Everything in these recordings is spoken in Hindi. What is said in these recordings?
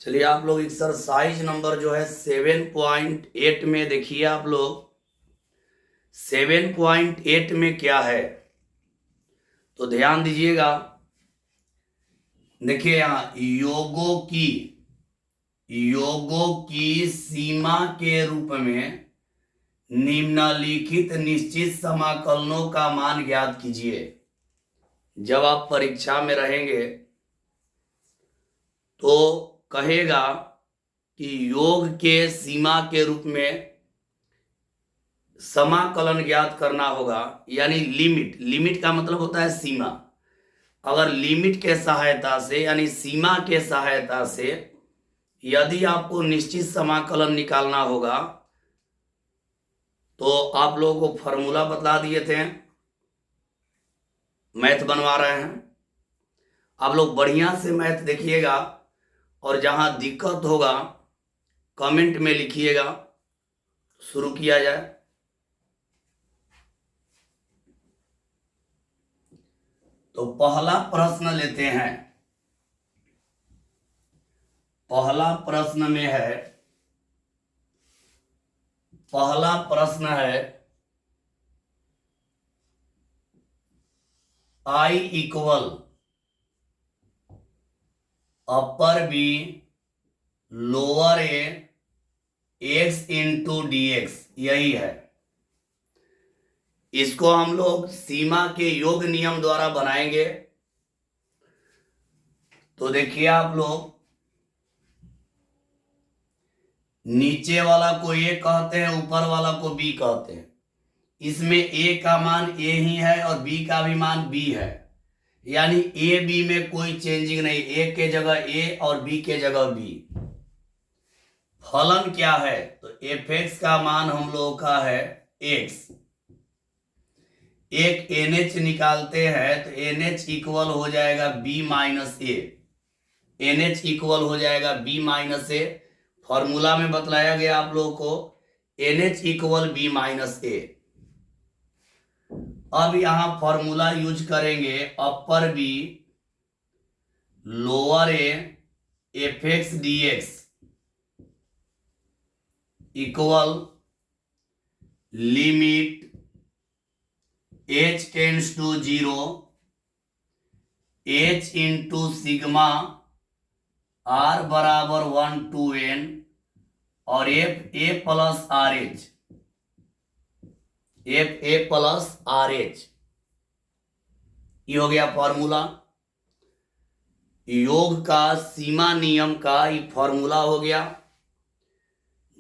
चलिए आप लोग एक्सरसाइज नंबर जो है 7.8 में देखिए। आप लोग 7.8 में क्या है तो ध्यान दीजिएगा। देखिए यहाँ योगों की सीमा के रूप में निम्नलिखित निश्चित समाकलनों का मान ज्ञात कीजिए। जब आप परीक्षा में रहेंगे तो कहेगा कि योग के सीमा के रूप में समाकलन ज्ञात करना होगा, यानी लिमिट का मतलब होता है सीमा। अगर लिमिट के सहायता से यानी सीमा के सहायता से यदि आपको निश्चित समाकलन निकालना होगा तो आप लोगों को फॉर्मूला बतला दिए थे, मैथ बनवा रहे हैं। आप लोग बढ़िया से मैथ देखिएगा और जहां दिक्कत होगा कमेंट में लिखिएगा। शुरू किया जाए। तो पहला प्रश्न लेते हैं। पहला प्रश्न है I equal upper B lower A X into D X, यही है। इसको हम लोग सीमा के योग नियम द्वारा बनाएंगे। तो देखिए आप लोग, नीचे वाला को ए कहते हैं, ऊपर वाला को बी कहते हैं। इसमें ए का मान ए ही है और बी का भी मान बी है, यानी ए बी में कोई चेंजिंग नहीं। ए के जगह ए और बी के जगह बी। फलन क्या है तो एफ एक्स का मान हम लोगों का है एक्स। एक NH निकालते हैं तो NH इक्वल हो जाएगा B माइनस ए। NH इक्वल हो जाएगा B माइनस ए। फॉर्मूला में बतलाया गया आप लोगों को NH equal B minus a. अब यहां फॉर्मूला यूज करेंगे upper B lower a f x d x equal limit h tends to 0 h into sigma r बराबर 1 to n और f A plus are h, f A plus are h. ये हो गया फॉर्मूला। योग का सीमा नियम का ये फॉर्मूला हो गया।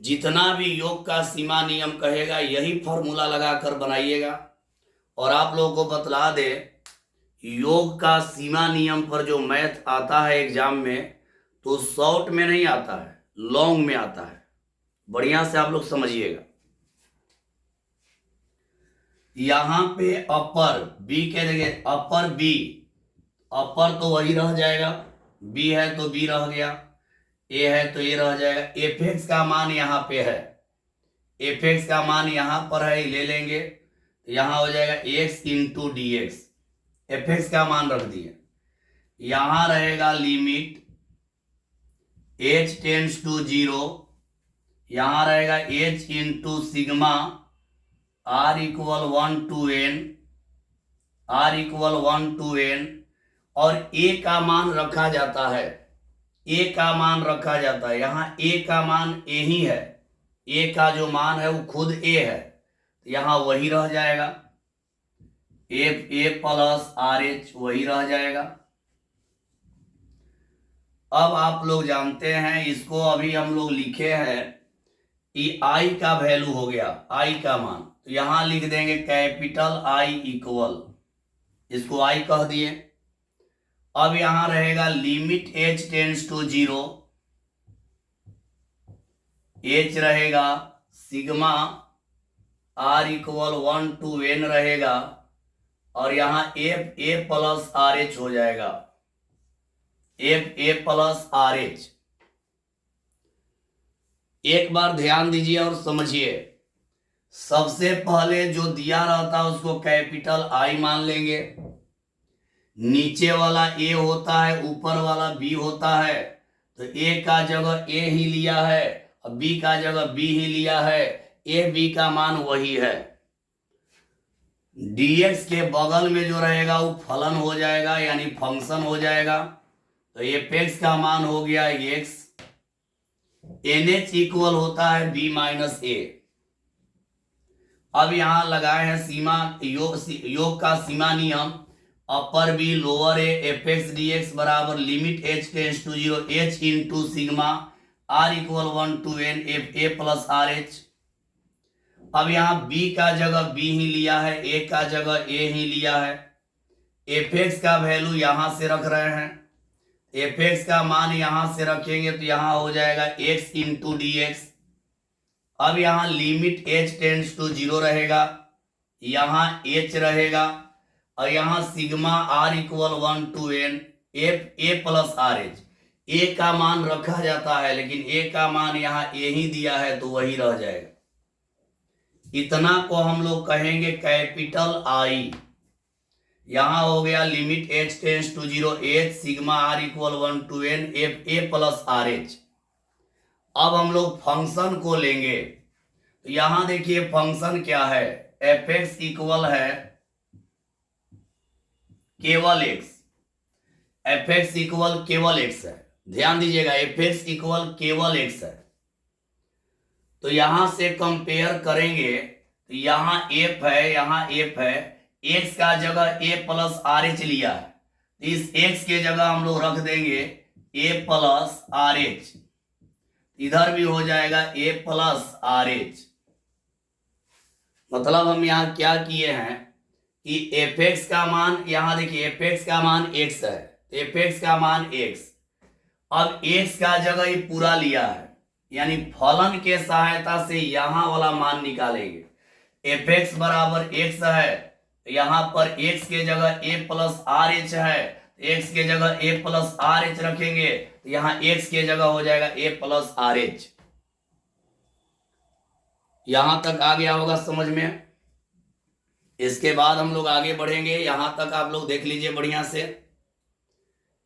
जितना भी योग का सीमा नियम कहेगा यही फॉर्मूला लगाकर बनाइएगा। और आप लोगों को बतला दे, योग का सीमा नियम पर जो मैथ आता है एग्जाम में तो शॉर्ट में नहीं आता है, लॉन्ग में आता है। बढ़िया से आप लोग समझिएगा। यहां पे अपर बी के जगह अपर बी, अपर तो वही रह जाएगा, बी है तो बी रह गया, ए है तो ए रह जाएगा। एफ एक्स का मान यहाँ पे है, एफ एक्स का मान यहाँ पर है, ले लेंगे तो यहाँ हो जाएगा x into D x. F x का मान रख दिए। यहाँ रहेगा लिमिट h टेंड्स टू 0, यहाँ रहेगा h into sigma r equal 1 to n, r equal 1 to n। और a का मान रखा जाता है, a का मान रखा जाता है। यहाँ a का मान a ही है, a का जो मान है वो खुद a है, यहाँ वही रह जाएगा। एफ ए प्लस आर एच वही रह जाएगा। अब आप लोग जानते हैं, इसको अभी हम लोग लिखे हैं कि आई का वैल्यू हो गया, आई का मान, तो यहां लिख देंगे कैपिटल आई इक्वल, इसको आई कह दिए। अब यहां रहेगा limit h tends to 0, h रहेगा sigma r equal 1 to n रहेगा और यहां एफ ए प्लस आर एच हो जाएगा, F A plus are H. एक बार ध्यान दीजिए और समझिए। सबसे पहले जो दिया रहता है उसको कैपिटल आई मान लेंगे। नीचे वाला ए होता है, ऊपर वाला बी होता है, तो ए का जगह ए ही लिया है और बी का जगह बी ही लिया है, ए बी का मान वही है। dx के बगल में जो रहेगा वो फलन हो जाएगा यानी फंक्शन हो जाएगा। तो fx का मान हो गया x, nh इक्वल होता है b माइनस ए। अब यहां लगाए हैं सीमा योग का सीमा नियम, upper B lower A fx dx बराबर limit h tends to 0 h into sigma r equal 1 to n f a plus are H. अब यहाँ b का जगह b ही लिया है, a का जगह a ही लिया है। fx का वैल्यू यहां से रख रहे हैं, fx का मान यहां से रखेंगे तो यहां हो जाएगा x इंटू डी एक्स। अब यहाँ लिमिट h टेंस टू 0 रहेगा, यहाँ h रहेगा और यहाँ sigma r equal 1 to n f a plus are H. a का मान रखा जाता है लेकिन a का मान यहाँ a ही दिया है तो वही रह जाएगा। इतना को हम लोग कहेंगे कैपिटल I। यहां हो गया limit h tends to 0 h sigma r equal 1 to n f a plus are H. अब हम लोग फंक्शन को लेंगे तो यहां देखिए फंक्शन क्या है, fx इक्वल है केवल x, fx इक्वल केवल x है। ध्यान दीजिएगा fx इक्वल केवल x है। तो यहां से कंपेयर करेंगे तो यहाँ f है, यहाँ f है, x का जगह a प्लस आर एच लिया है तो इस x के जगह हम लोग रख देंगे a प्लस आर एच, इधर भी हो जाएगा a प्लस आर एच। मतलब हम यहाँ क्या किए हैं कि fx का मान, यहाँ देखिए fx का मान x है, fx का मान x। अब x का जगह ही पूरा लिया है यानी फलन के सहायता से यहां वाला मान निकालेंगे। fx बराबर x है, यहां पर x के जगह a प्लस आर एच है, x के जगह a प्लस आर एच रखेंगे तो यहाँ x के जगह हो जाएगा a प्लस आर एच। यहां तक आ गया होगा समझ में। इसके बाद हम लोग आगे बढ़ेंगे, यहां तक आप लोग देख लीजिए बढ़िया से,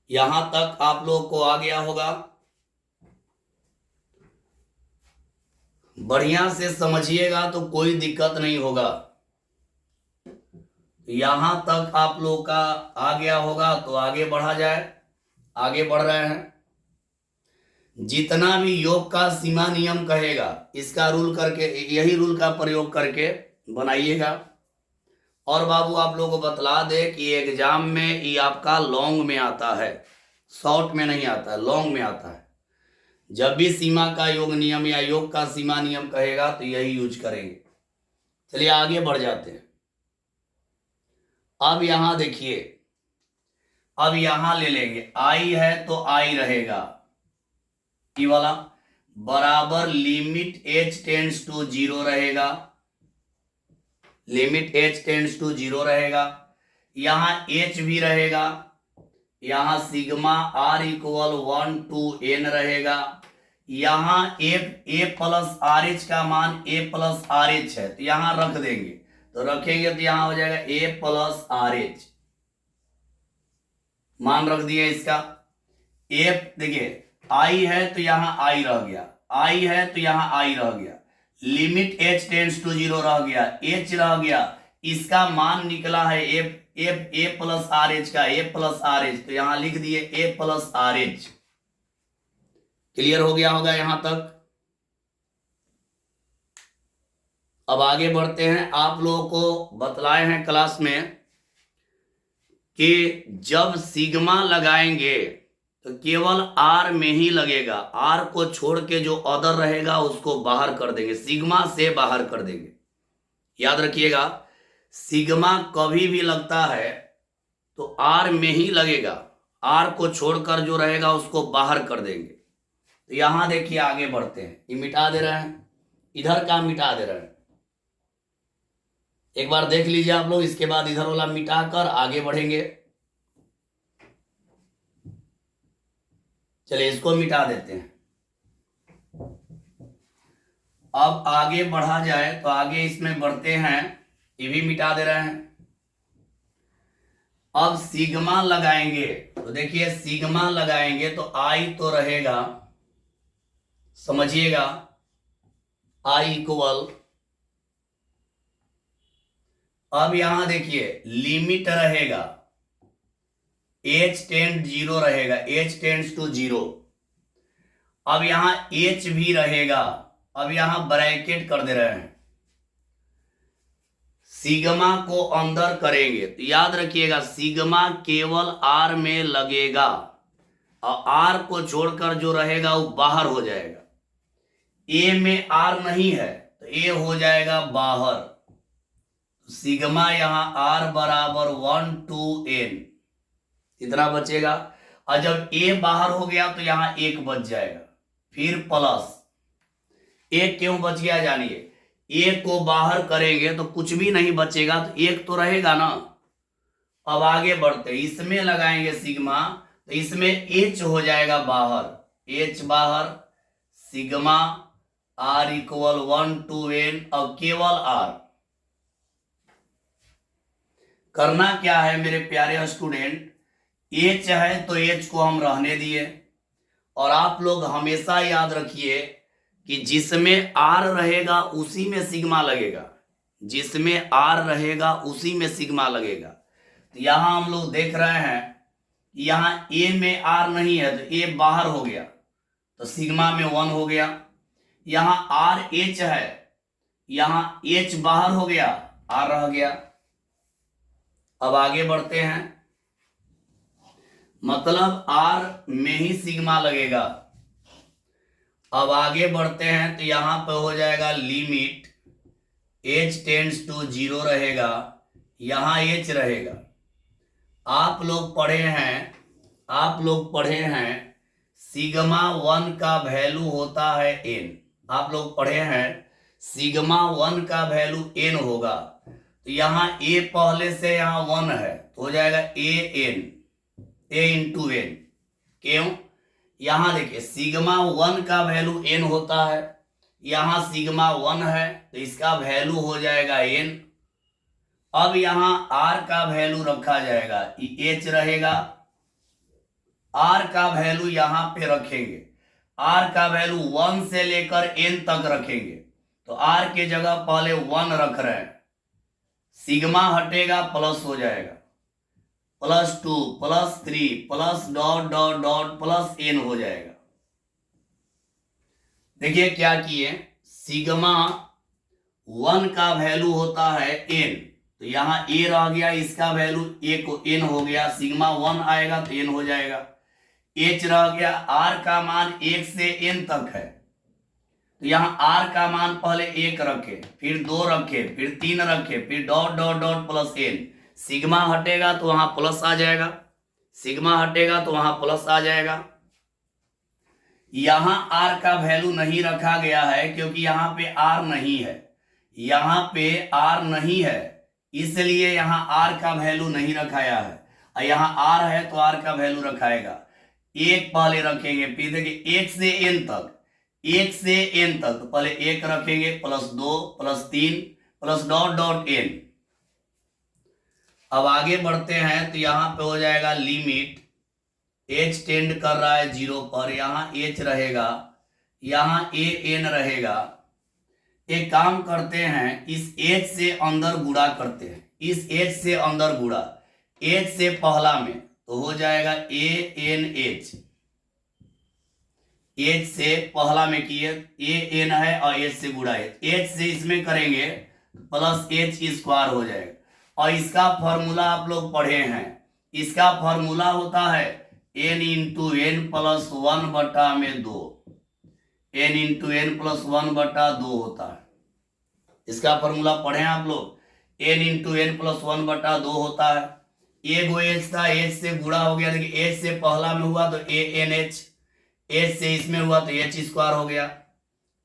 यहां तक आप लोग को आ गया होगा। बढ़िया से समझिएगा तो कोई दिक्कत नहीं होगा। यहां तक आप लोग का आ गया होगा तो आगे बढ़ा जाए। आगे बढ़ रहे हैं, जितना भी योग का सीमा नियम कहेगा इसका रूल करके, यही रूल का प्रयोग करके बनाइएगा। और बाबू आप लोगों को बतला दे कि एग्जाम में ये आपका लॉन्ग में आता है, शॉर्ट में नहीं आता है, लॉन्ग में आता है। जब भी सीमा का योग नियम या योग का सीमा नियम कहेगा तो यही यूज करेंगे। चलिए आगे बढ़ जाते हैं। अब यहां देखिए, अब यहां ले लेंगे I है तो I रहेगा, ये वाला बराबर लिमिट h टेंस टू 0 रहेगा, लिमिट h टेंस टू 0 रहेगा। यहां h भी रहेगा, यहां sigma r equal 1 to n रहेगा। यहां a प्लस आर एच का मान a प्लस आर एच है तो यहां रख देंगे, तो रखेंगे तो यहां हो जाएगा a प्लस आर एच, मान रख दिया इसका। f देखिए I है तो यहां I रह गया, I है तो यहां I रह गया, लिमिट h टेंस टू 0 रह गया, h रह गया, इसका मान निकला है a प्लस आर एच का, a प्लस आर एच, तो यहां लिख दिए a plus R H. Clear हो गया होगा यहां तक। अब आगे बढ़ते हैं। आप लोगों को बतलाए हैं क्लास में कि जब सिग्मा लगाएंगे तो केवल आर में ही लगेगा, आर को छोड़ के जो अदर रहेगा उसको बाहर कर देंगे, सिग्मा से बाहर कर देंगे। याद रखिएगा सिग्मा कभी भी लगता है तो आर में ही लगेगा, आर को छोड़कर जो रहेगा उसको बाहर कर देंगे। तो यहां देखिए आगे बढ़ते हैं, ये मिटा दे रहे हैं, इधर का मिटा दे रहे हैं। एक बार देख लीजिए आप लोग, इसके बाद इधर वाला मिटाकर आगे बढ़ेंगे। चलिए इसको मिटा देते हैं। अब आगे बढ़ा जाए तो आगे इसमें बढ़ते हैं, ये भी मिटा दे रहे हैं। अब सिग्मा लगाएंगे तो देखिए सिग्मा लगाएंगे तो आई तो रहेगा, समझिएगा, आई इक्वल, अब यहां देखिए लिमिट रहेगा h टेंड 0 रहेगा, h टेंड्स टू 0। अब यहां h भी रहेगा, अब यहां ब्रैकेट कर दे रहे हैं, सिग्मा को अंदर करेंगे तो याद रखिएगा सिग्मा केवल r में लगेगा और r को छोड़कर जो रहेगा वो बाहर हो जाएगा। a में r नहीं है तो a हो जाएगा बाहर, सिग्मा यहां r बराबर 1 to n इतना बचेगा। और जब a बाहर हो गया तो यहां 1 बच जाएगा, फिर प्लस 1 क्यों बच गया जानिए, 1 को बाहर करेंगे तो कुछ भी नहीं बचेगा तो 1 तो रहेगा ना। अब आगे बढ़ते इसमें लगाएंगे सिग्मा तो इसमें h हो जाएगा बाहर, h बाहर, sigma r equal 1 to n। अब केवल r करना क्या है मेरे प्यारे स्टूडेंट, h है तो h को हम रहने दिए, और आप लोग हमेशा याद रखिए कि जिसमें r रहेगा उसी में सिग्मा लगेगा, जिसमें r रहेगा उसी में सिग्मा लगेगा। तो यहां हम लोग देख रहे हैं यहां a में r नहीं है तो a बाहर हो गया तो सिग्मा में 1 हो गया, यहां r h है, यहां h बाहर हो गया, r रह गया। अब आगे बढ़ते हैं, मतलब r में ही सिग्मा लगेगा। अब आगे बढ़ते हैं तो यहां पे हो जाएगा लिमिट h टेंड्स टू 0 रहेगा, यहां h रहेगा। आप लोग पढ़े हैं सिग्मा 1 का वैल्यू होता है n, आप लोग पढ़े हैं सिग्मा 1 का वैल्यू n होगा, तो यहाँ a पहले से यहाँ 1 है तो हो जाएगा a इंटू n। क्यों, यहाँ देखिए सिग्मा 1 का वैल्यू n होता है, यहाँ सिग्मा 1 है तो इसका वैल्यू हो जाएगा n। अब यहाँ r का वैल्यू रखा जाएगा, h रहेगा, r का वैल्यू यहाँ पे रखेंगे, r का वैल्यू 1 से लेकर n तक रखेंगे, तो r के जगह पहले 1 रख रहे हैं, सिग्मा हटेगा प्लस हो जाएगा, +2 +3 plus dot dot dot plus n हो जाएगा। देखिए क्या किए, सिग्मा 1 का वैल्यू होता है n, तो यहाँ a रह गया, इसका वैल्यू n हो गया, सिग्मा 1 आएगा तो n हो जाएगा, h रह गया, r का मान 1 से n तक है तो यहाँ r का मान पहले 1 रखे, फिर 2 रखे, फिर 3 रखे, फिर dot dot dot plus n, sigma हटेगा तो वहां प्लस आ जाएगा, सिग्मा हटेगा तो वहां प्लस आ जाएगा। यहां r का वैल्यू नहीं रखा गया है क्योंकि यहाँ पे r नहीं है, यहाँ पे r नहीं है इसलिए यहाँ r का वैल्यू नहीं रखाया है, और यहाँ r है तो r का वैल्यू रखाएगा। 1 पहले रखेंगे, फिर देखिए 1 से n तक, 1 से n तक तो पहले 1 रखेंगे, +2 +3 प्लस डॉट डॉट n। अब आगे बढ़ते हैं तो यहाँ पे हो जाएगा लिमिट h टेंड कर रहा है 0 पर, यहाँ h रहेगा, यहाँ an रहेगा। एक काम करते हैं, इस h से अंदर गुणा करते हैं, इस h से अंदर गुणा, h से पहला में तो हो जाएगा ANH, h से पहला में किए AN है और h से गुणा है, h से इसमें करेंगे प्लस h² हो जाएगा। और इसका फॉर्मूला आप लोग पढ़े हैं, इसका फॉर्मूला होता है n into n plus 1/2, n into n plus 1/2 होता है, इसका फॉर्मूला पढ़े हैं आप लोग, n इंटू n प्लस 1/2 होता है। एगो h था, h से गुणा हो गया, देखिए h से पहला में हुआ तो ANH, h से इसमें हुआ तो h² हो गया।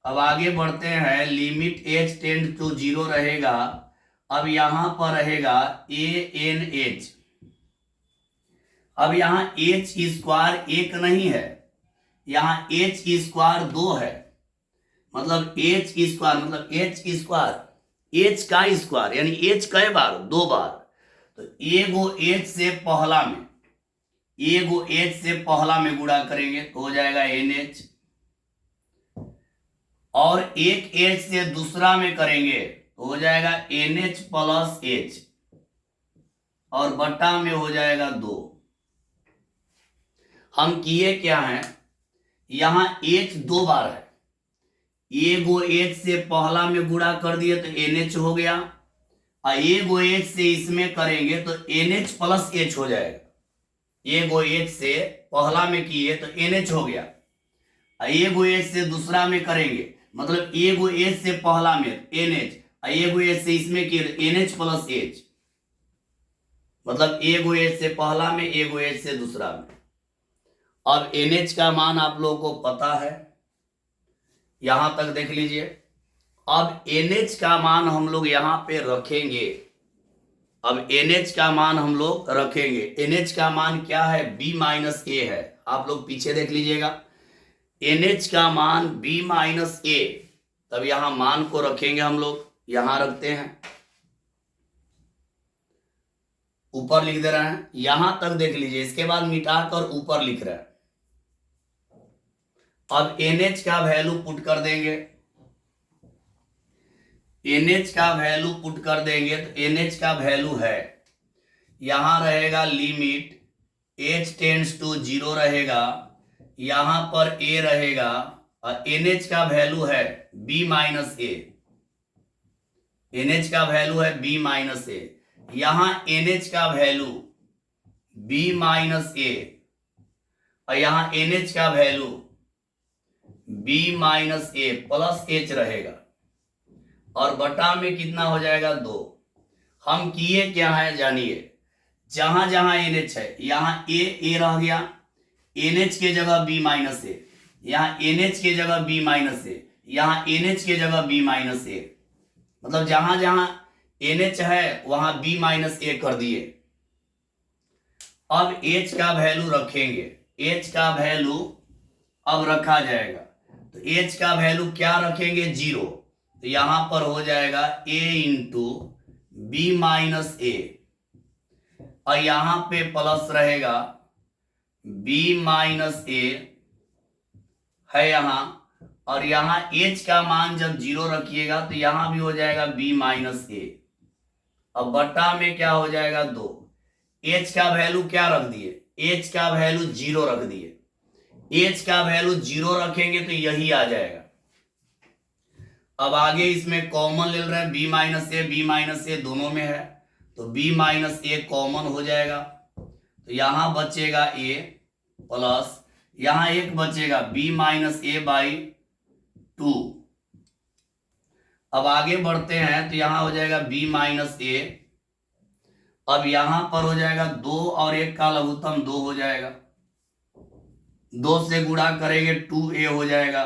अब आगे बढ़ते हैं, लिमिट h टेंड टू 0 रहेगा, अब यहां पर रहेगा ANH। अब यहां h² 1 नहीं है, यहां h² 2 है, मतलब h² मतलब h² h का स्क्वायर यानी h कई बार 2 बार, तो ए गो एच से पहला में गुणा करेंगे तो हो जाएगा NH, और एक H से दूसरा में करेंगे तो हो जाएगा NH प्लस H, और बटा में हो जाएगा 2। हम किए क्या है, यहां H 2 बार है, ए गो H से पहला में गुणा कर दिए तो NH हो गया, और ए गो H से इसमें करेंगे तो NH प्लस H हो जाएगा। ए गो H से पहला में किए तो NH हो गया, और ए गो H से दूसरा में करेंगे मतलब ए गो H से पहला में NH, और ए गो H से इसमें किए तो NH प्लस H, मतलब ए गो H से पहला में ए गो H से दूसरा में। अब NH का मान आप लोगों को पता है, यहां तक देख लीजिए। अब NH का मान हम लोग यहां पे रखेंगे, अब NH का मान हम लोग रखेंगे। NH का मान क्या है, B माइनस ए है, आप लोग पीछे देख लीजिएगा। NH का मान B माइनस ए, तब यहां मान को रखेंगे हम लोग, यहां रखते हैं, ऊपर लिख दे रहे हैं, यहां तक देख लीजिए। इसके बाद मिटाकर ऊपर लिख रहे हैं। अब NH का वैल्यू पुट कर देंगे, NH का वैल्यू पुट कर देंगे तो NH का वैल्यू है, यहां रहेगा लिमिट H टेंड्स टू 0 रहेगा, यहां पर A रहेगा, और NH का वैल्यू है B माइनस ए, NH का वैल्यू है B माइनस ए, यहां NH का वैल्यू B माइनस ए, और यहां NH का वैल्यू B माइनस ए प्लस H रहेगा, और बटा में कितना हो जाएगा 2। हम किए क्या है जानिए, जहां जहां NH है यहां A रह गया, NH के जगह B माइनस ए, यहां NH के जगह B माइनस ए, यहां NH के जगह B माइनस ए, मतलब जहां जहां NH है वहां B माइनस ए कर दिए। अब H का वैल्यू रखेंगे, H का वैल्यू अब रखा जाएगा, तो H का वैल्यू क्या रखेंगे 0, तो यहां पर हो जाएगा A इंटू B माइनस ए, और यहां पे प्लस रहेगा B माइनस ए है यहां, और यहां H का मान जब 0 रखिएगा तो यहां भी हो जाएगा B माइनस ए, अब बटा में क्या हो जाएगा 2। H का वैल्यू क्या रख दिए, H का वैल्यू 0 रख दिए, H का वैल्यू 0 रखेंगे तो यही आ जाएगा। अब आगे इसमें कॉमन ले रहे हैं, B माइनस ए दोनों में है, तो B माइनस ए कॉमन हो जाएगा, तो यहां बचेगा A प्लस यहां एक बचेगा B माइनस ए बाई 2। अब आगे बढ़ते हैं तो यहां हो जाएगा B माइनस ए, अब यहां पर हो जाएगा 2 और 1 का लघुत्तम 2 हो जाएगा, 2 से गुणा करेंगे 2A हो जाएगा,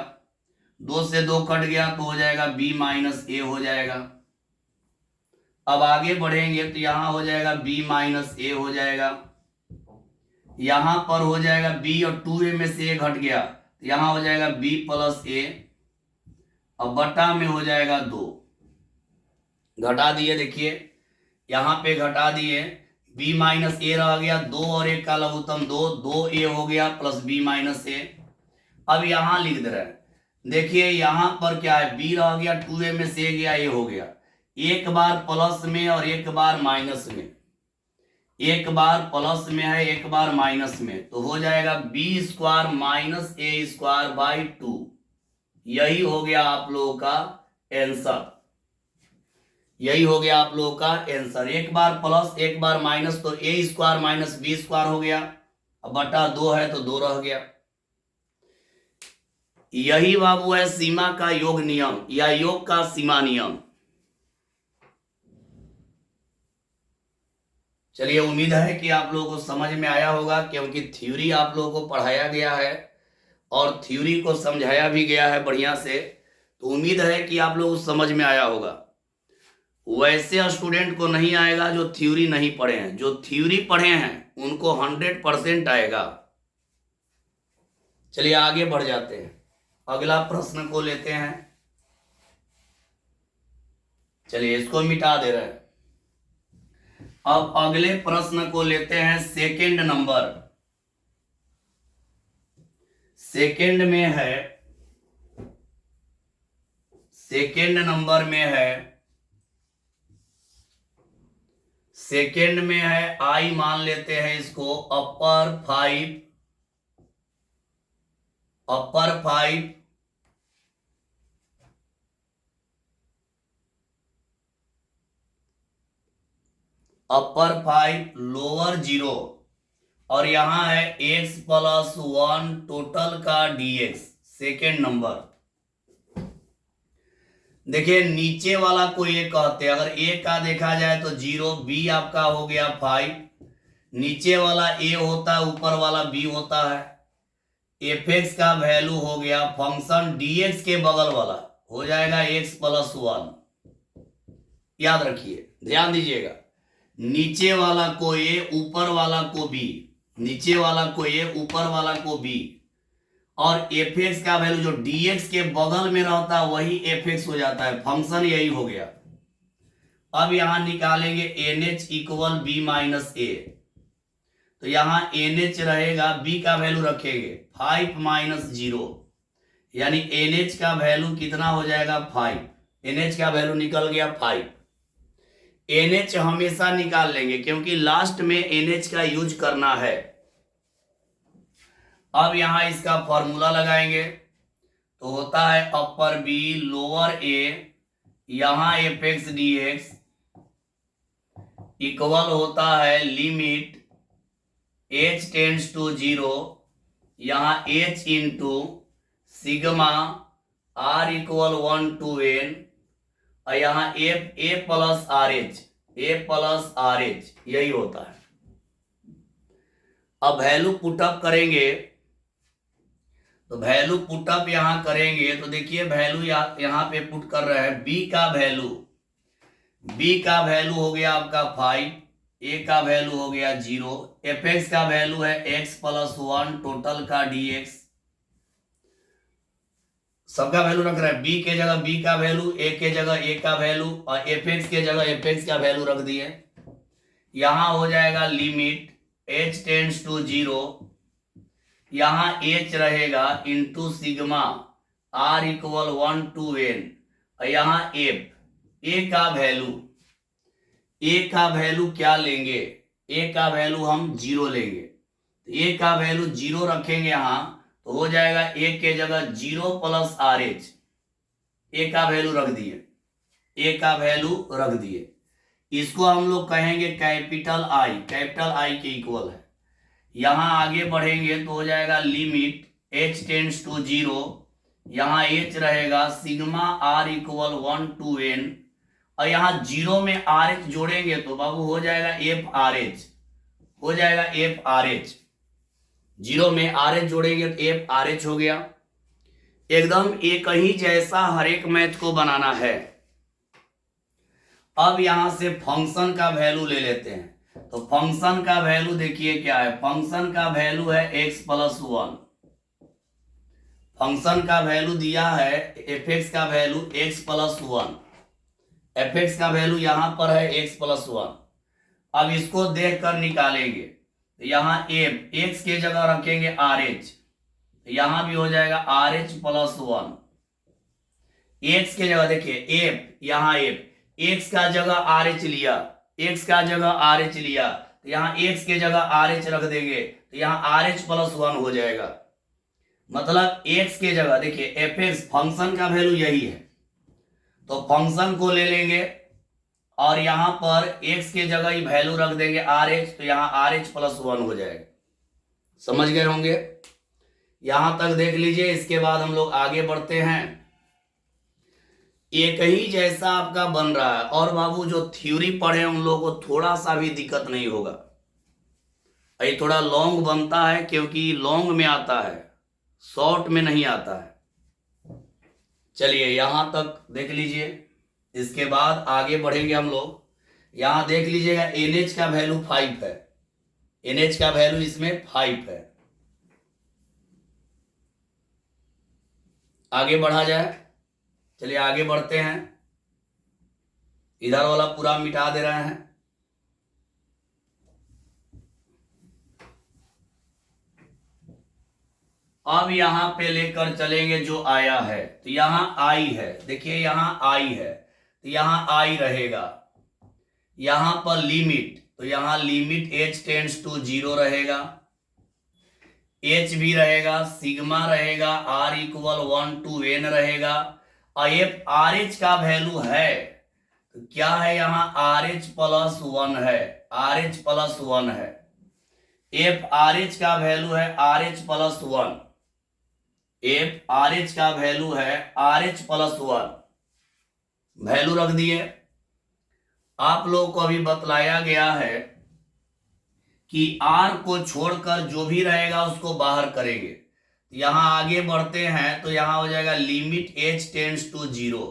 2 से 2 कट गया तो हो जाएगा B माइनस ए हो जाएगा। अब आगे बढ़ेंगे तो यहां हो जाएगा B माइनस ए हो जाएगा, यहां पर हो जाएगा B और 2A में से A घट गया तो यहां हो जाएगा B प्लस ए, अब बटा में हो जाएगा 2, घटा दिए, देखिए यहां पे घटा दिए, B माइनस ए रह गया, 2 और 1 का लघुत्तम 2, 2A हो गया प्लस B माइनस ए। अब यहां लिख दे रहे हैं, देखिए यहां पर क्या है, B रह गया, 2A में से गया A हो गया, एक बार प्लस में और एक बार माइनस में, एक बार प्लस में है एक बार माइनस में, तो हो जाएगा B square minus A square by 2। यही हो गया आप लोगों का आंसर, यही हो गया आप लोगों का आंसर। एक बार प्लस एक बार माइनस तो A square minus B square हो गया, अब बटा 2 है तो 2 रह गया। यही बाबू है सीमा का योग नियम या योग का सीमा नियम। चलिए उम्मीद है कि आप लोगों को समझ में आया होगा, क्योंकि थ्योरी आप लोगों को पढ़ाया गया है और थ्योरी को समझाया भी गया है बढ़िया से, तो उम्मीद है कि आप लोगों को समझ में आया होगा। वैसे स्टूडेंट को नहीं आएगा जो थ्योरी नहीं पढ़े हैं, जो थ्योरी पढ़े हैं उनको 100% आएगा। चलिए आगे बढ़ जाते हैं, अगला प्रश्न को लेते हैं। चलिए इसको मिटा दे रहे हैं। अब अगले प्रश्न को लेते हैं सेकंड नंबर। सेकंड में है, सेकंड नंबर में है, सेकंड में है आई मान लेते हैं इसको अपर 5, अपर 5 अपर 5 लोअर 0 और यहां है x प्लस 1 टोटल का dx। सेकेंड नंबर देखिए नीचे वाला को ये कहते हैं, अगर a का देखा जाए तो 0, b आपका हो गया 5, नीचे वाला a होता है, ऊपर वाला b होता है। fx का वैल्यू हो गया फंक्शन dx के बगल वाला हो जाएगा x प्लस 1। याद रखिए, ध्यान दीजिएगा, नीचे वाला को a, ऊपर वाला को b, नीचे वाला को a, ऊपर वाला को b, और fx का वैल्यू जो dx के बगल में रहता है वही fx हो जाता है। फंक्शन यही हो गया। अब यहां निकालेंगे nh equal b minus a, तो यहां nh रहेगा, b का वैल्यू रखेंगे 5 माइनस 0, यानी nh का वैल्यू कितना हो जाएगा 5। nh का वैल्यू निकल गया 5। NH हमेशा निकाल लेंगे क्योंकि लास्ट में NH का यूज करना है। अब यहां इसका फॉर्मूला लगाएंगे तो होता है अपर बी लोअर ए, यहां fx dx इक्वल होता है लिमिट h टेंड्स टू 0, यहां h into sigma r equal 1 to n, और यहां a plus are H, a plus are h यही होता है। अब वैल्यू पुटअप करेंगे तो वैल्यू पुटअप यहां करेंगे तो देखिए वैल्यू यहां पे पुट कर रहे हैं। b का वैल्यू हो गया आपका 5, a का वैल्यू हो गया 0, fx का वैल्यू है x प्लस 1 टोटल का dx, सबका वैल्यू रख रहा है। b के जगह b का वैल्यू, a के जगह a का वैल्यू, और fx के जगह fx का वैल्यू रख दिए। यहां हो जाएगा लिमिट h टेंड्स टू 0, यहां h रहेगा into sigma r equal 1 to n, और यहां a का वैल्यू क्या लेंगे, a का वैल्यू हम 0 लेंगे, a का वैल्यू 0 रखेंगे यहां तो हो जाएगा a के जगह 0 प्लस आर एच, ए का वैल्यू रख दिए, a का वैल्यू रख दिए। इसको हम लोग कहेंगे कैपिटल I के इक्वल है। यहां आगे बढ़ेंगे तो हो जाएगा लिमिट h टेंड्स टू 0, यहां h रहेगा sigma r equal 1 to n, और यहां 0 में RH जोड़ेंगे तो बाबू हो जाएगा FRH, हो जाएगा FRH। 0 में RH जोड़ेंगे तो FRH हो गया। एकदम एक ही जैसा हर एक मैथ को बनाना है। अब यहां से फंक्शन का वैल्यू ले लेते हैं तो फंक्शन का वैल्यू देखिए क्या है, फंक्शन का वैल्यू है x प्लस 1, फंक्शन का वैल्यू दिया है fx का वैल्यू x प्लस 1, fx का वैल्यू यहां पर है x प्लस 1। अब इसको देखकर निकालेंगे तो यहां x के जगह रखेंगे RH, यहां भी हो जाएगा RH प्लस 1, x के जगह देखिए यहां x का जगह RH लिया, x का जगह RH लिया तो यहां x के जगह RH रख देंगे तो यहां RH प्लस 1 हो जाएगा। मतलब x के जगह देखिए fx फंक्शन का वैल्यू यही है तो फंक्शन को ले लेंगे और यहां पर x के जगह ही वैल्यू रख देंगे RH, तो यहां RH प्लस 1 हो जाएगा। समझ गए होंगे, यहां तक देख लीजिए। इसके बाद हम लोग आगे बढ़ते हैं। एक ही जैसा आपका बन रहा है और बाबू जो थ्योरी पढ़े उन लोगों को थोड़ा सा भी दिक्कत नहीं होगा। ये थोड़ा लॉन्ग बनता है क्योंकि लॉन्ग में आता है, शॉर्ट में नहीं आता है। चलिए यहां तक देख लीजिए, इसके बाद आगे बढ़ेंगे हम लोग। यहां देख लीजिएगा NH का वैल्यू 5 है, NH का वैल्यू इसमें 5 है। आगे बढ़ा जाए, चलिए आगे बढ़ते हैं। इधर वाला पूरा मिटा दे रहे हैं। अब यहां पे लेकर चलेंगे जो आया है, तो यहां आई है, देखिए यहां आई है, तो यहां आई रहेगा। यहां पर लिमिट, तो यहां लिमिट h टेंड्स टू 0 रहेगा, h भी रहेगा, सिग्मा रहेगा, r इक्वल 1 टू n रहेगा। और ये आर एच का वैल्यू है, तो क्या है यहाँ आर एच प्लस 1 है, आर एच प्लस 1 है। एफ आर एच का वैल्यू है R H plus 1, F R H का वैल्यू है आर एच प्लस 1, वैल्यू रख दिए। आप लोगों को अभी बतलाया गया है कि आर को छोड़कर जो भी रहेगा उसको बाहर करेंगे। यहां आगे बढ़ते हैं तो यहां हो जाएगा limit h tends to 0।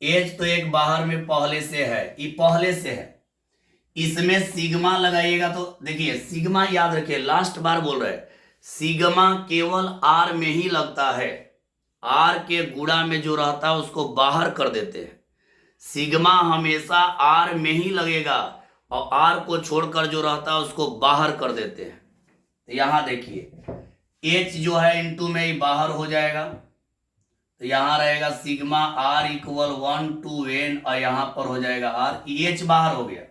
h तो एक बाहर में पहले से है, ये पहले से है, इसमें सिग्मा लगाइएगा तो देखिए सिग्मा याद रखिए, लास्ट बार बोल रहे हैं सिग्मा केवल r में ही लगता है, r के गुणा में जो रहता है उसको बाहर कर देते हैं। सिग्मा हमेशा r में ही लगेगा और r को छोड़कर जो रहता है उसको बाहर कर देते हैं। तो यहां देखिए h जो है इनटू में ही बाहर हो जाएगा, तो यहां रहेगा sigma r equal 1 to n और यहां पर हो जाएगा r, h बाहर हो गया।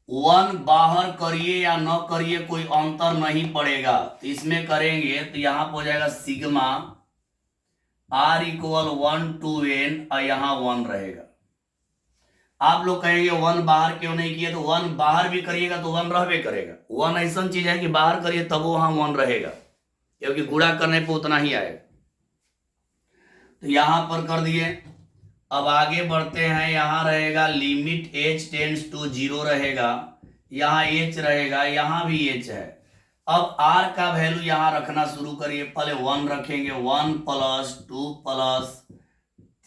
1 बाहर करिए या न करिए कोई अंतर नहीं पड़ेगा, तो इसमें करेंगे तो यहां पर हो जाएगा sigma r equal 1 to n और यहां 1 रहेगा। आप लोग कहेंगे 1 बाहर क्यों नहीं किए, तो 1 बाहर भी करिएगा तो 1 रहबे करेगा। 1 ऐसा चीज है कि बाहर करिए तब वहां 1 रहेगा, क्योंकि गुणा करने पे उतना ही आएगा। तो यहां पर कर दिए। अब आगे बढ़ते हैं, यहां रहेगा लिमिट h टेंड्स टू 0 रहेगा, यहां h रहेगा, यहां भी h है। अब r का वैल्यू यहां रखना शुरू करिए, पहले 1 रखेंगे, 1 plus 2 plus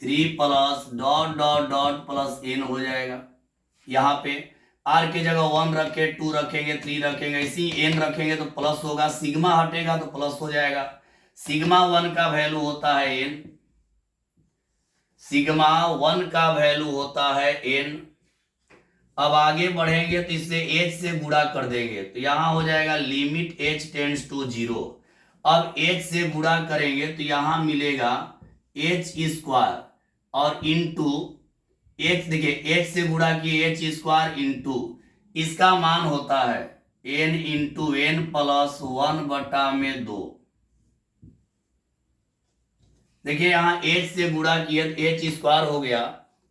3 plus dot dot dot plus n हो जाएगा। यहाँ पे r के जगह 1 रखे, 2 रखेंगे, 3 रखेंगे, इसी n रखेंगे तो प्लस होगा, सिग्मा हटेगा तो प्लस हो जाएगा। सिग्मा 1 का वैल्यू होता है n, सिग्मा 1 का वैल्यू होता है n। अब आगे बढ़ेंगे तो इससे h से गुणा कर देंगे, तो यहां हो जाएगा लिमिट h टेंड्स टू 0। अब h से गुणा करेंगे तो यहां मिलेगा h स्क्वायर और इंटू h, देखिए h से गुणा किए h स्क्वायर इंटू इसका मान होता है n इंटू n प्लस 1 बटा में 2। देखिए यहाँ h से गुणा किए h स्क्वायर हो गया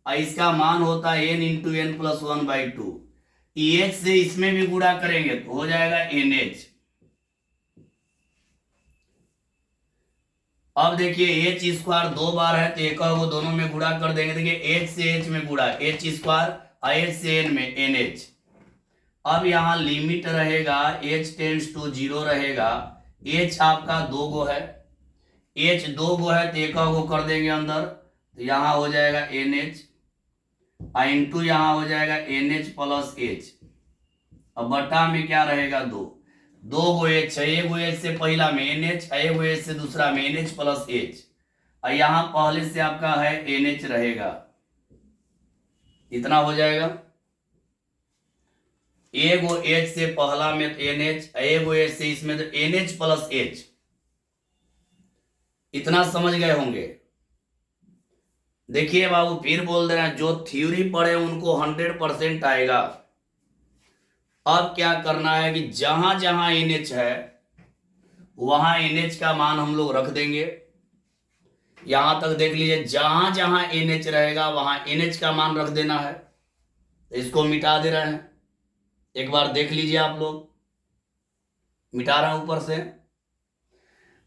और इसका मान होता है n into n plus 1 by 2। h से इसमें भी गुणा करेंगे तो हो जाएगा nh। अब देखिए h स्क्वायर 2 बार है तो एक वो दोनों में गुणा कर देंगे, देखिए h से h में गुणा h स्क्वायर और h से n में nh। अब यहाँ लिमिट रहेगा h टेंड्स टू 0 रहेगा, h आपका 2 गो है, h 2 गो है तो एक गो कर देंगे अंदर, तो यहाँ हो जाएगा nh और इंटू यहाँ हो जाएगा nh प्लस h। अब बटा में क्या रहेगा 2 गो h है, एक गो h से पहला में nh, एक गो h से दूसरा में nh प्लस h और यहाँ पहले से आपका है nh रहेगा, इतना हो जाएगा। एक गो h से पहला में nh, एक गो h से इसमें तो nh प्लस h, इतना समझ गए होंगे। देखिए बाबू फिर बोल दे रहे हैं, जो थ्योरी पढ़े उनको 100% आएगा। अब क्या करना है कि जहां जहां NH है वहां NH का मान हम लोग रख देंगे। यहां तक देख लीजिए, जहां जहां NH रहेगा वहां NH का मान रख देना है, तो इसको मिटा दे रहे हैं। एक बार देख लीजिए आप लोग, मिटा रहा हूं ऊपर से।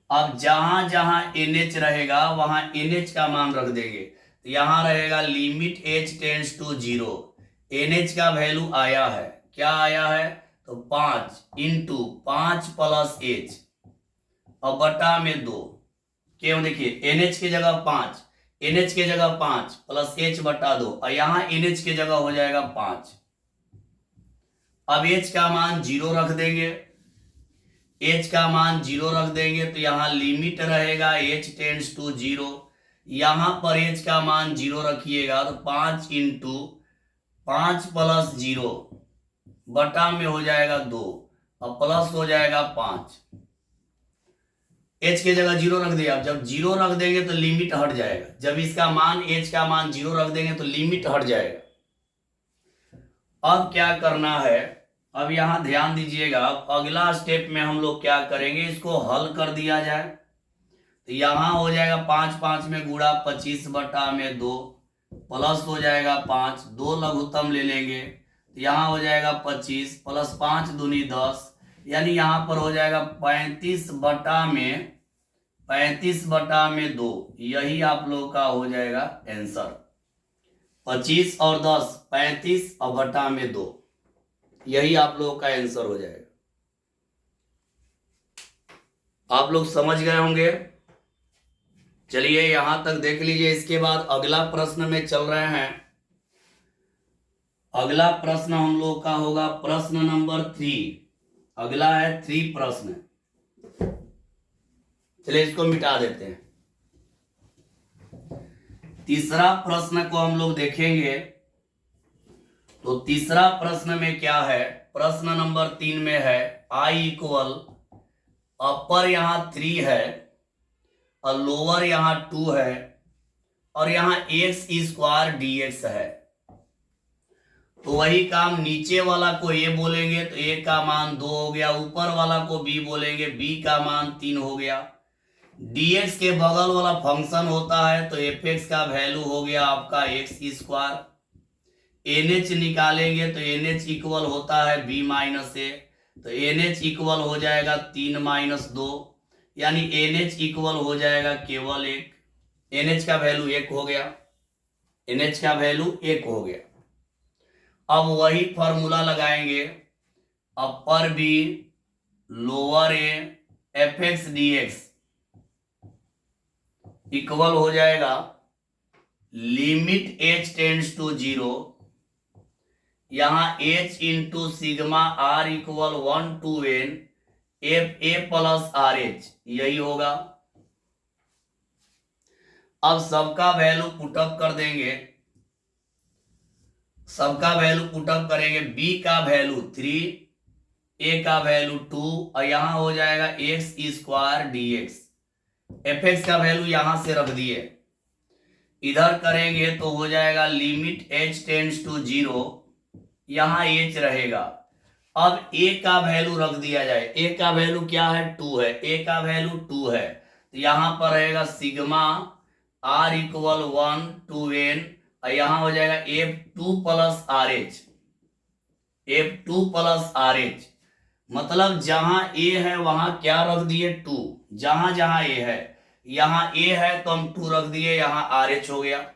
अब जहां जहां NH रहेगा वहां NH का मान रख देंगे, तो यहां रहेगा limit h tends to 0। NH का वैल्यू आया है, क्या आया है, तो 5 इंटू 5 प्लस h और बटा में 2। क्यों, देखिए NH की जगह 5, NH की जगह 5 प्लस h बटा 2 और यहाँ NH की जगह हो जाएगा 5। अब h का मान 0 रख देंगे, h का मान 0 रख देंगे तो यहाँ लिमिट रहेगा h टेंड्स टू 0। यहाँ पर h का मान 0 रखिएगा तो 5 इंटू 5 प्लस 0 बटा में हो जाएगा 2 और प्लस हो जाएगा 5। एच के जगह 0 रख दिया। अब जब 0 रख देंगे तो लिमिट हट जाएगा। जब इसका मान एच का मान 0 रख देंगे तो लिमिट हट जाएगा। अब क्या करना है, अब यहां ध्यान दीजिएगा। अब अगला स्टेप में हम लोग क्या करेंगे, इसको हल कर दिया जाए। तो यहां हो जाएगा 5 5 में गुणा 25/2 प्लस हो जाएगा 5, 2 लघुत्तम ले लेंगे तो यहाँ हो जाएगा 25 प्लस 5 दूनी 10, यानी यहाँ पर हो जाएगा 35/2। यही आप लोग का हो जाएगा आंसर। 25 और 10 35 और बटा में 2, यही आप लोग का आंसर हो जाएगा। आप लोग समझ गए होंगे। चलिए यहां तक देख लीजिए। इसके बाद अगला प्रश्न में चल रहे हैं। अगला प्रश्न हम लोग का होगा प्रश्न नंबर 3। अगला है 3 प्रश्न। चलिए इसको मिटा देते हैं। तीसरा प्रश्न को हम लोग देखेंगे। तो तीसरा प्रश्न में क्या है, प्रश्न नंबर 3 में है आई इक्वल, अपर यहां 3 है और लोअर यहां 2 है और यहां एक्स स्क्वायर dx है। तो वही काम नीचे वाला को ए बोलेंगे तो ए का मान 2 हो गया, ऊपर वाला को बी बोलेंगे बी का मान 3 हो गया। dx के बगल वाला फंक्शन होता है तो fx का वैल्यू हो गया आपका एक्स स्क्वायर। nh निकालेंगे तो nh इक्वल होता है b माइनस ए, तो nh इक्वल हो जाएगा 3 माइनस 2, यानी nh इक्वल हो जाएगा केवल 1। nh का वैल्यू 1 हो गया, nh का वैल्यू 1 हो गया। अब वही फॉर्मूला लगाएंगे, upper B lower a f x d x equal हो जाएगा लिमिट h टेंड्स टू 0, यहां h into sigma r equal 1 to n f A plus are h, यही होगा। अब सबका वैल्यू पुटअप कर देंगे, सबका वैल्यू पुटअप करेंगे। b का वैल्यू 3, a का वैल्यू 2 और यहां हो जाएगा एक्स स्क्वायर dx। fx का वैल्यू यहां से रख दिए, इधर करेंगे तो हो जाएगा लिमिट h टेंड्स टू 0, यहां h रहेगा। अब a का वैल्यू रख दिया जाए, a का वैल्यू क्या है 2 है, a का वैल्यू 2 है तो यहां पर रहेगा sigma r equal 1 to n और यहां हो जाएगा f2 plus R H, f2 plus R H. मतलब जहां a है वहां क्या रख दिए 2, जहां जहां a है, यहां a है तो हम 2 रख दिए, यहां आर एच हो गया।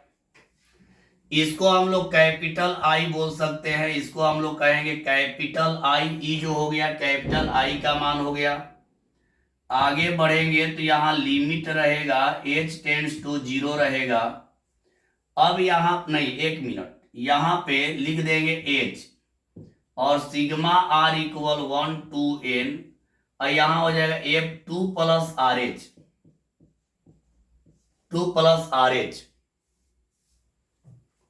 इसको हम लोग कैपिटल आई बोल सकते हैं, इसको हम लोग कहेंगे कैपिटल आई। ई जो हो गया कैपिटल आई का मान हो गया। आगे बढ़ेंगे तो यहाँ लिमिट रहेगा h टेंड्स टू 0 रहेगा। अब यहाँ नहीं, एक मिनट, यहाँ पे लिख देंगे h और sigma r equal 1 to n और यहाँ हो जाएगा f2 plus R H, 2 plus R H.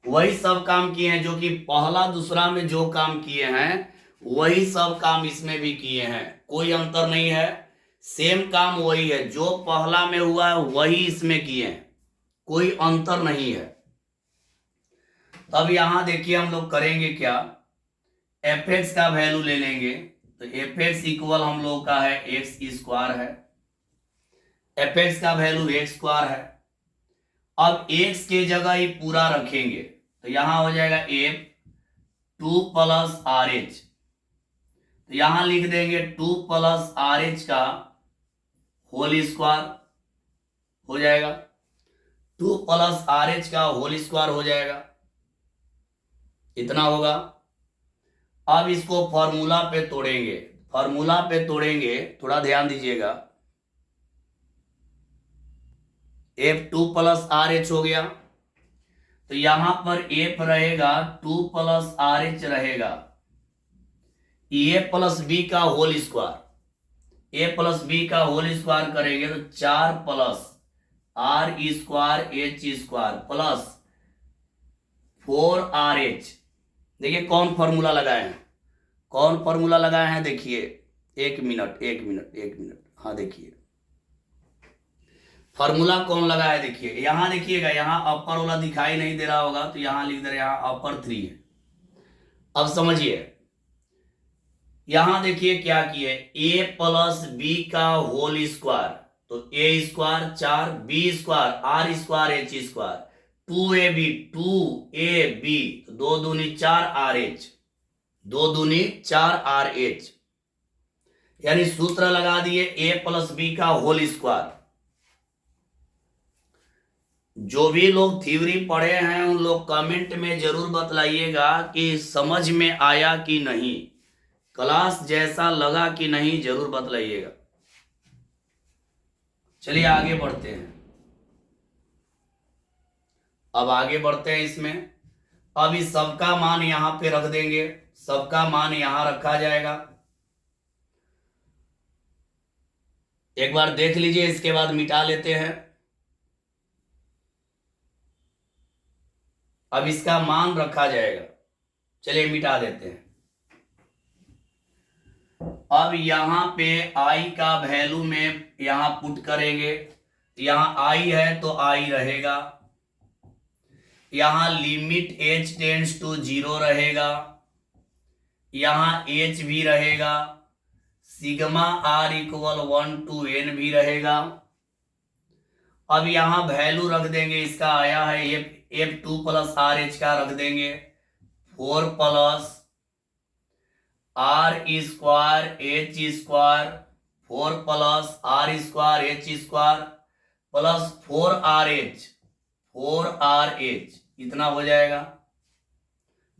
वही सब काम किए हैं जो कि पहला दूसरा में जो काम किए हैं वही सब काम इसमें भी किए हैं, कोई अंतर नहीं है, सेम काम वही है, जो पहला में हुआ है वही इसमें किए हैं, कोई अंतर नहीं है। तब यहां देखिए हम लोग करेंगे क्या, fx का वैल्यू ले लेंगे तो fx इक्वल हम लोग का है एक्स स्क्वायर है, fx का वैल्यू एक्स स्क्वायर है। अब x के जगह ही पूरा रखेंगे तो यहां हो जाएगा f2 प्लस आर एच, तो यहां लिख देंगे 2 प्लस आर एच का होल स्क्वायर हो जाएगा, 2 प्लस आर एच का होल स्क्वायर हो जाएगा, इतना होगा। अब इसको फॉर्मूला पे तोड़ेंगे, फॉर्मूला पे तोड़ेंगे, थोड़ा ध्यान दीजिएगा। f2 प्लस आर एच हो गया तो यहां पर f रहेगा 2 प्लस आर एच रहेगा, a प्लस बी का whole square, a plus B का होल स्क्वायर करेंगे तो 4 plus R square H square plus 4 R H. देखिए कौन फॉर्मूला लगाए हैं, कौन फॉर्मूला लगाए हैं, देखिए एक मिनट, हाँ देखिए फॉर्मूला कौन लगा है देखिए, यहां देखिएगा, यहां अपर वाला दिखाई नहीं दे रहा होगा तो यहां लिख दे रहे, यहां अपर 3 है। अब समझिए, यहां देखिए क्या किए, a प्लस बी का होल स्क्वायर, तो a square 4, b square r square h square, 2ab 2ab, तो 2 दूनी 4 RH, 2 दूनी 4 RH, यानी सूत्र लगा दिए a प्लस बी का होल स्क्वायर। जो भी लोग थ्योरी पढ़े हैं उन लोग कमेंट में जरूर बतलाइएगा कि समझ में आया कि नहीं, क्लास जैसा लगा कि नहीं, जरूर बतलाइएगा। चलिए आगे बढ़ते हैं। अब आगे बढ़ते हैं इसमें। अब इस सबका मान यहां पे रख देंगे, सबका मान यहां रखा जाएगा। एक बार देख लीजिए, इसके बाद मिटा लेते हैं। अब इसका मान रखा जाएगा, चलिए मिटा देते हैं। अब यहां पे i का वैल्यू में यहां पुट करेंगे, यहां i है तो i रहेगा, यहां लिमिट h टेंड्स टू 0 रहेगा, यहां h भी रहेगा, sigma r equal 1 to n भी रहेगा। अब यहां वैल्यू रख देंगे, इसका आया है f2 प्लस आर एच का रख देंगे, 4 plus R square H square, 4 plus R square H square plus 4RH, इतना हो जाएगा।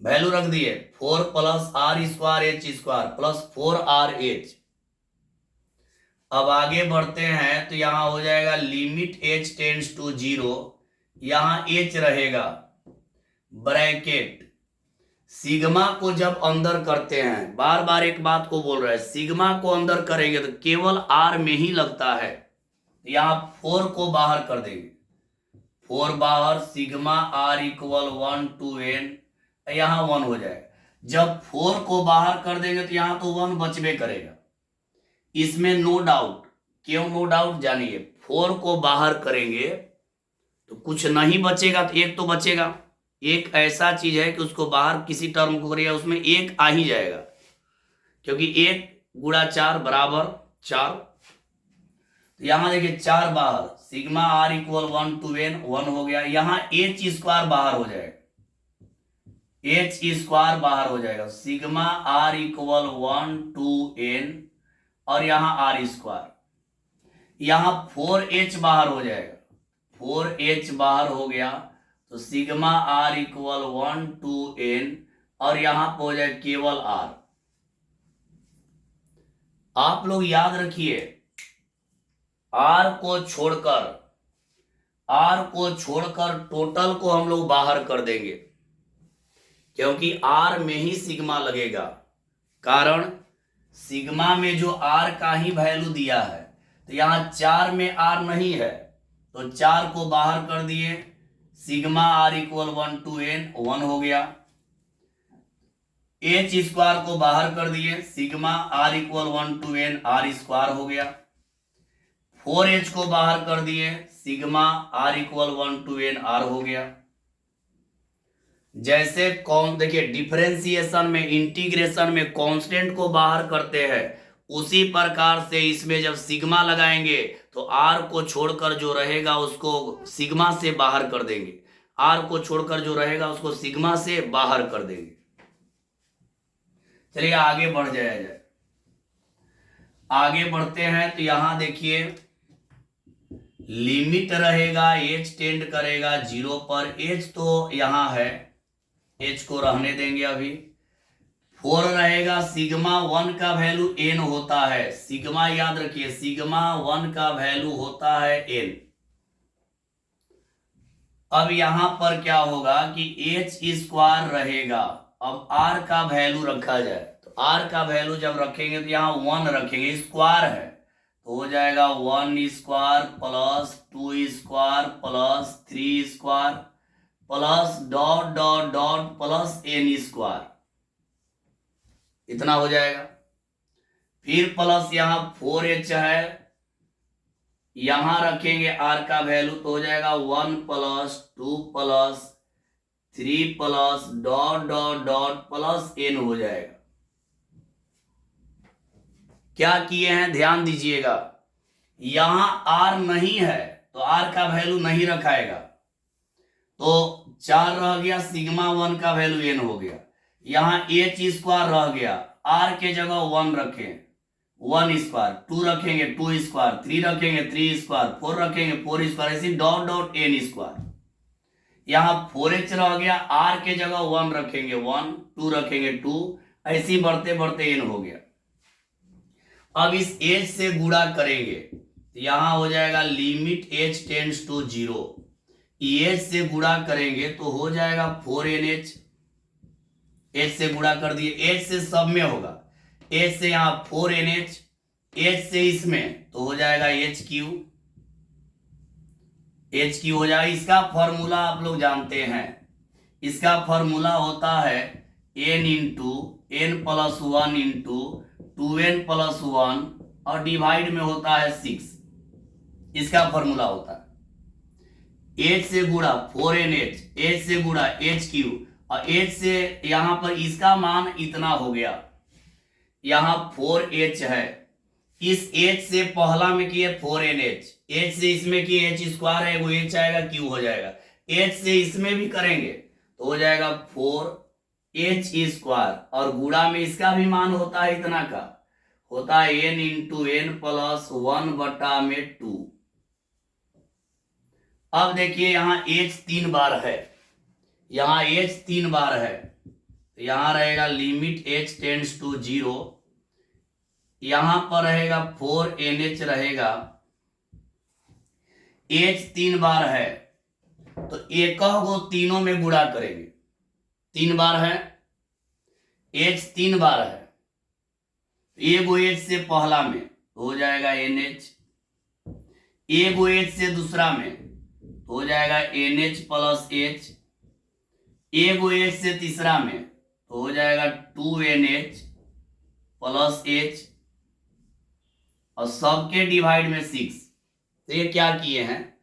वैल्यू रख दिए 4 plus R square H square plus 4RH। अब आगे बढ़ते हैं तो यहां हो जाएगा लिमिट h टेंड्स टू 0, यहां h रहेगा, ब्रैकेट सिग्मा को जब अंदर करते हैं, बार बार एक बात को बोल रहा है, सिग्मा को अंदर करेंगे तो केवल r में ही लगता है, यहां 4 को बाहर कर देंगे, 4 बाहर, sigma r equal 1 to n, यहां 1 हो जाएगा। जब 4 को बाहर कर देंगे तो यहां तो 1 बचबे करेगा, इसमें नो डाउट। क्यों नो डाउट जानिए, 4 को बाहर करेंगे तो कुछ नहीं बचेगा, तो एक तो बचेगा। एक ऐसा चीज है कि उसको बाहर किसी टर्म को करिए उसमें एक आ ही जाएगा, क्योंकि 1 गुणा 4 बराबर 4। तो यहां देखिए 4 बाहर, sigma r equal 1 to n, 1 हो गया। यहां h स्क्वायर बाहर हो जाएगा, h स्क्वायर बाहर हो जाएगा, sigma r equal 1 to n, और यहां r स्क्वायर, यहां 4h बाहर हो जाएगा, 4h बाहर हो गया तो sigma r equal 1 to n, और यहां पर हो जाए केवल r। आप लोग याद रखिए, r को छोड़कर टोटल को हम लोग बाहर कर देंगे, क्योंकि r में ही सिग्मा लगेगा। कारण सिग्मा में जो r का ही वैल्यू दिया है, तो यहां 4 में r नहीं है तो 4 को बाहर कर दिए, sigma r equal 1 to n, 1 हो गया। h स्क्वायर को बाहर कर दिए, sigma r equal 1 to n, r square हो गया। 4h को बाहर कर दिए, sigma r equal 1 to n, r हो गया। जैसे कौन देखिए डिफरेंशिएशन में, इंटीग्रेशन में कांस्टेंट को बाहर करते हैं, उसी प्रकार से इसमें जब सिग्मा लगाएंगे तो r को छोड़कर जो रहेगा उसको सिग्मा से बाहर कर देंगे, r को छोड़कर जो रहेगा उसको सिग्मा से बाहर कर देंगे। चलिए आगे बढ़ जाए। आगे बढ़ते हैं तो यहां देखिए लिमिट रहेगा, h टेंड करेगा 0 पर, h तो यहां है, h को रहने देंगे अभी। 4 रहेगा, सिग्मा 1 का वैल्यू n होता है, सिग्मा याद रखिए, सिग्मा 1 का वैल्यू होता है n। अब यहां पर क्या होगा कि h स्क्वायर रहेगा, अब r का वैल्यू रखा जाए, तो r का वैल्यू जब रखेंगे तो यहां 1 रखेंगे, स्क्वायर है तो हो जाएगा 1 square plus 2 square plus 3 square plus dot dot dot plus n square, इतना हो जाएगा। फिर प्लस यहां 4h है, यहां रखेंगे आर का वैल्यू तो हो जाएगा 1 plus 2 plus 3 plus dot dot dot plus n हो जाएगा। क्या किए हैं ध्यान दीजिएगा, यहां आर नहीं है तो आर का वैल्यू नहीं रखाएगा, तो 4 रह गया, सिग्मा 1 का वैल्यू n हो गया, यहां एच स्क्वायर रह गया, आर के जगह 1 रखें 1 स्क्वायर, 2 रखेंगे 2 स्क्वायर, 3 रखेंगे 3 स्क्वायर, 4 रखेंगे 4 स्क्वायर, ऐसी डॉट डॉट n स्क्वायर। यहां 4h रह गया, आर के जगह 1 रखेंगे 1, 2 रखेंगे 2, ऐसी बढ़ते बढ़ते n हो गया। अब इस h से गुणा करेंगे तो यहां हो जाएगा limit h tends to 0, h से गुणा करेंगे तो हो जाएगा 4nh, h से गुणा कर दिए, h से सब में होगा, h से यहां 4nh, h से इसमें तो हो जाएगा एच क्यू हो जाएगा। इसका फॉर्मूला आप लोग जानते हैं, इसका फॉर्मूला होता है n into n plus 1 into 2n plus 1 और डिवाइड में होता है 6, इसका फॉर्मूला होता है h से गुणा 4nh, h से गुणा एच क्यू और h से यहां पर इसका मान इतना हो गया, यहां 4h है, इस h से पहला में किए 4nh, h से इसमें किए h स्क्वायर है, वो h आएगा q हो जाएगा, h से इसमें भी करेंगे तो हो जाएगा 4h स्क्वायर और गुणा में इसका भी मान होता है इतना का, होता है n इंटू n प्लस 1 बटा में 2। अब देखिए यहां h 3 बार है, यहां h 3 बार है तो यहां रहेगा लिमिट h टेंड्स टू 0, यहां पर रहेगा 4nh रहेगा, h 3 बार है तो एक को तीनों में गुणा करेंगे, 3 बार है, h 3 बार है, एगो h से पहला में हो जाएगा nh, एगो h से दूसरा में हो जाएगा nh प्लस h, एगो h से तीसरा में तो हो जाएगा 2nh प्लस h और सबके डिवाइड में 6। तो ये क्या किए हैं,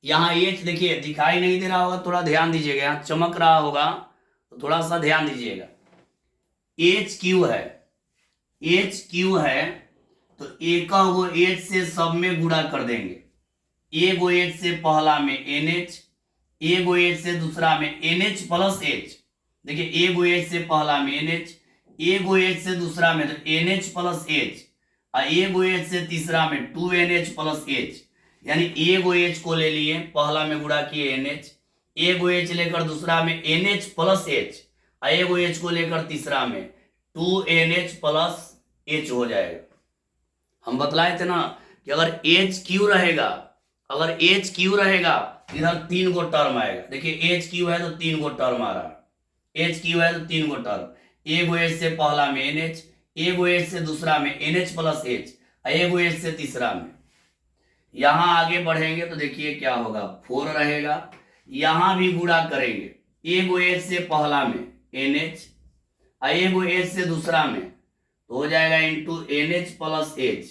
यहाँ h देखिए दिखाई नहीं दे रहा होगा, थोड़ा ध्यान दीजिएगा, यहाँ चमक रहा होगा तो थोड़ा सा ध्यान दीजिएगा, एच क्यू है, एच क्यू है तो एक को h से सब में गुणा कर देंगे, एगो h से पहला में nh, एगो h से दूसरा में nh प्लस h, देखिए एगो h से पहला में nh, एगो h से दूसरा में तो nh प्लस h और एगो h से तीसरा में 2nh प्लस h, यानी एगो h को ले लिए पहला में गुणा किए nh, एगो h लेकर दूसरा में nh प्लस h और एगो h को लेकर तीसरा में 2nh प्लस h हो जाएगा। हम बतलाए थे ना कि अगर एच क्यू रहेगा, अगर एच क्यू रहेगा इधर 3 गो टर्म आएगा, देखिए एच क्यू है तो 3 गो टर्म आ रहा है, एच क्यू है तो 3 गो टर्म, एगो एच से पहला में nh, एगो एच से दूसरा में nh प्लस h और एगो एच से तीसरा में। यहां आगे बढ़ेंगे तो देखिए क्या होगा, 4 रहेगा, यहां भी गुणा करेंगे, एगो एच से पहला में nh और एगो एच से दूसरा में तो हो जाएगा इंटू nh प्लस h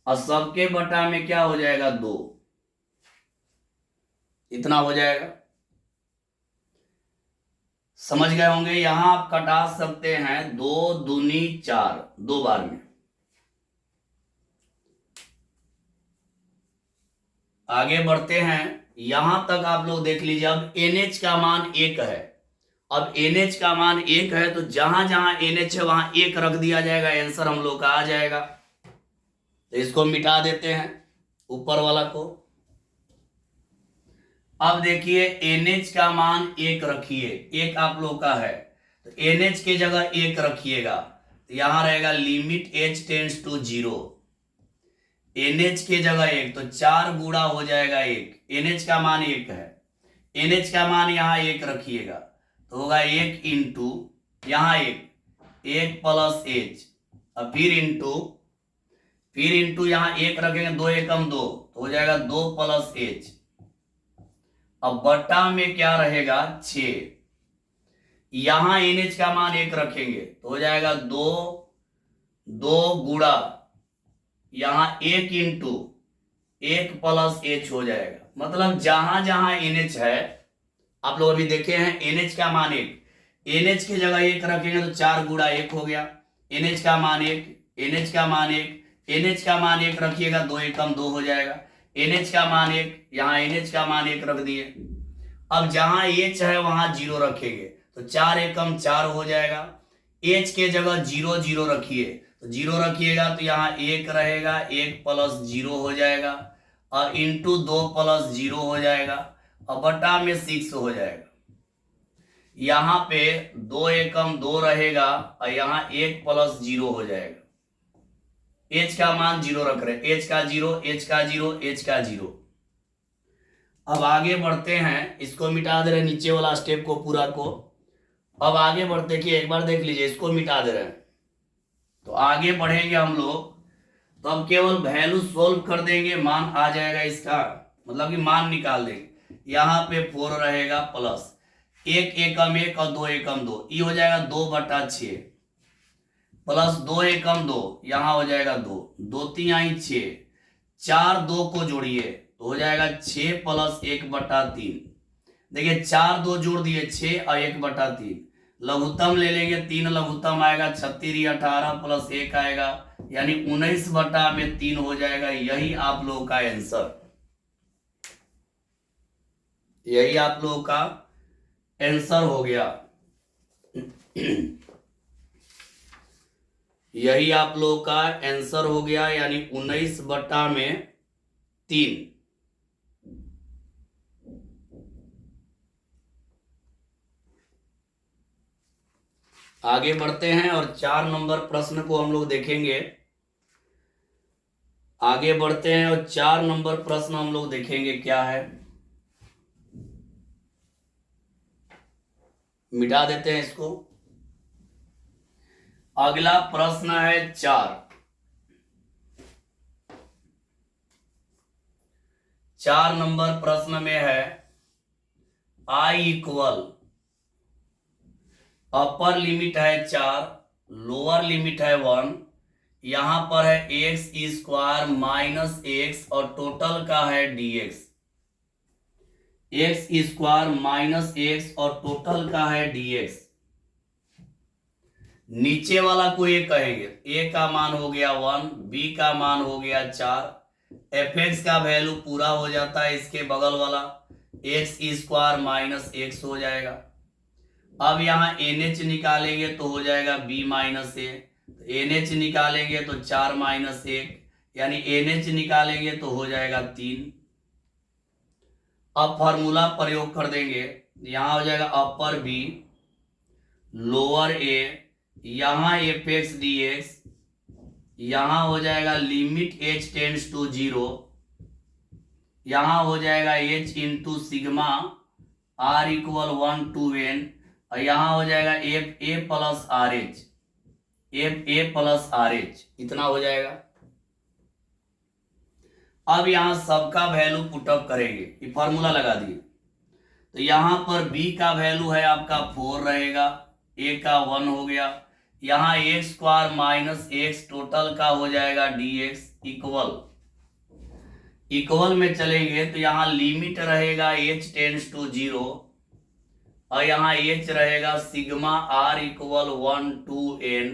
और सबके बटा में क्या हो जाएगा 2, इतना हो जाएगा। समझ गए होंगे, यहां आप कटा सकते हैं 2 दूनी 4, 2 बार में। आगे बढ़ते हैं, यहां तक आप लोग देख लीजिए। अब NH का मान 1 है, अब NH का मान 1 है तो जहां जहां NH है वहां 1 रख दिया जाएगा, आंसर हम लोग का आ जाएगा। तो इसको मिटा देते हैं ऊपर वाला को। अब देखिए NH का मान 1 रखिए, 1 आप लोग का है तो NH के जगह 1 रखिएगा तो यहां रहेगा limit h tends to 0, NH के जगह 1 तो 4 गुणा हो जाएगा 1, NH का मान 1 है, NH का मान यहाँ 1 रखिएगा तो होगा 1 इंटू यहाँ 1 प्लस h और फिर इंटू यहाँ 1 रखेंगे, 2 एकम 2 तो हो जाएगा 2 प्लस h। अब बट्टा में क्या रहेगा 6, यहां NH का मान 1 रखेंगे तो हो जाएगा 2 गुणा यहाँ 1 इंटू 1 प्लस एच हो जाएगा। मतलब जहां जहां NH है, आप लोग अभी देखे हैं NH का मान 1, NH की जगह 1 रखेंगे तो 4 गुणा 1 हो गया। NH का मान 1, NH का मान 1, NH का मान 1 रखिएगा, 2 एकम 2 हो जाएगा। NH का मान 1, यहाँ NH का मान 1 रख दिए। अब जहां H है वहां 0 रखेंगे तो 4 एकम 4 हो जाएगा। H के जगह 0 0 रखिए, तो 0 रखिएगा तो यहाँ 1 रहेगा, 1 प्लस 0 हो जाएगा, और इंटू 2 प्लस 0 हो जाएगा, और बटा में 6 हो जाएगा। यहाँ पे 2 एकम 2 रहेगा, और यहाँ 1 प्लस 0 हो जाएगा। H का मान 0 रख रहे, H का 0, H का 0, H का 0। अब आगे बढ़ते हैं, इसको मिटा दे रहे नीचे वाला स्टेप को पूरा को। अब आगे बढ़ते कि एक बार देख लीजिए, इसको मिटा दे रहे हैं तो आगे बढ़ेंगे हम लोग। तो अब केवल वैल्यू सोल्व कर देंगे, मान आ जाएगा इसका, मतलब कि मान निकाल देंगे। यहाँ पे 4 रहेगा प्लस 1 एकम 1 और 2 एकम 2, ये हो जाएगा 2/6 प्लस 2 एकम 2, यहाँ हो जाएगा 2, 2 3 6, 4 2 को जोड़िए तो हो जाएगा 6 प्लस 1/3। देखिए 4 2 जोड़ दिए 6 और 1/3, लघुत्तम ले लेंगे 3 लघुत्तम आएगा, 36 18 प्लस 1 आएगा, यानी 19/3 हो जाएगा। यही आप लोगों का आंसर, यही आप लोगों का आंसर हो गया। यही आप लोगों का आंसर हो गया, यानी 19/3। आगे बढ़ते हैं और 4 नंबर प्रश्न को हम लोग देखेंगे। आगे बढ़ते हैं और 4 नंबर प्रश्न हम लोग देखेंगे क्या है, मिटा देते हैं इसको। अगला प्रश्न है 4 नंबर प्रश्न में है I इक्वल, अपर लिमिट है 4, लोअर लिमिट है 1, यहां पर है x² माइनस x और टोटल का है dx। x² माइनस x और टोटल का है dx। नीचे वाला को ये कहेंगे, a का मान हो गया 1, b का मान हो गया 4, fx का वैल्यू पूरा हो जाता है, इसके बगल वाला x² माइनस x हो जाएगा। अब यहाँ NH निकालेंगे तो हो जाएगा b माइनस a, NH निकालेंगे तो 4 माइनस 1, यानी NH निकालेंगे तो हो जाएगा 3। अब फॉर्मूला प्रयोग कर देंगे, यहाँ हो जाएगा अपर b लोअर a, यहाँ fx dx, यहाँ हो जाएगा लिमिट h टेंड्स टू 0, यहाँ हो जाएगा h into sigma r equal 1 to n, और यहाँ हो जाएगा F A plus are h, f A plus are H, इतना हो जाएगा। अब यहाँ सबका वैल्यू पुटअप करेंगे, ये फॉर्मूला लगा दिए, तो यहाँ पर b का वैल्यू है आपका 4 रहेगा, a का 1 हो गया, यहाँ x² माइनस x टोटल का हो जाएगा dx इक्वल, इक्वल में चलेंगे तो यहाँ लिमिट रहेगा h टेंड्स टू 0, और यहाँ h रहेगा sigma r equal 1 to n,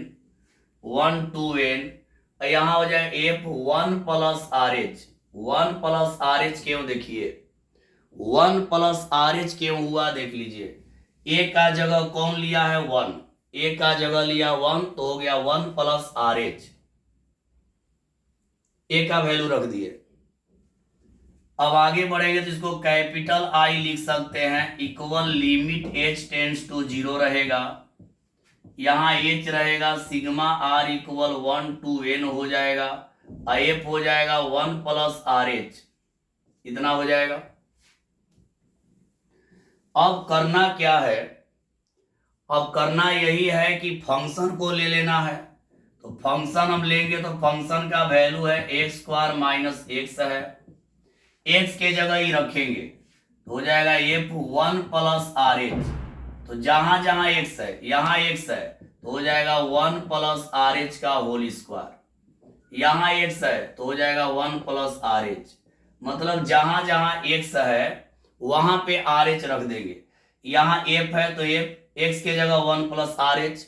1 to n, और यहाँ हो जाए f 1 plus R H, 1 plus R H क्यों, देखिए 1 प्लस आर एच क्यों हुआ देख लीजिए, a का जगह कौन लिया है 1, a का जगह लिया 1 तो हो गया 1 प्लस आर एच, a का वैल्यू रख दिए। अब आगे बढ़ेंगे तो इसको कैपिटल I लिख सकते हैं, equal limit h tends to 0 रहेगा, यहाँ h रहेगा sigma r equal 1 to n हो जाएगा, f हो जाएगा 1 प्लस आर एच, इतना हो जाएगा। अब करना क्या है, अब करना यही है कि फंक्शन को ले लेना है, तो फंक्शन हम लेंगे तो फंक्शन का वैल्यू है x² माइनस x है, x के जगह ही रखेंगे तो हो जाएगा f 1 प्लस आर एच, तो जहां जहां x है यहाँ x है तो हो जाएगा 1 प्लस आर एच का होल स्क्वायर, यहाँ x है तो हो जाएगा 1 प्लस आर एच, मतलब जहां जहां x है वहां पे आर एच रख देंगे। यहाँ f है तो f x के जगह 1 प्लस आर एच,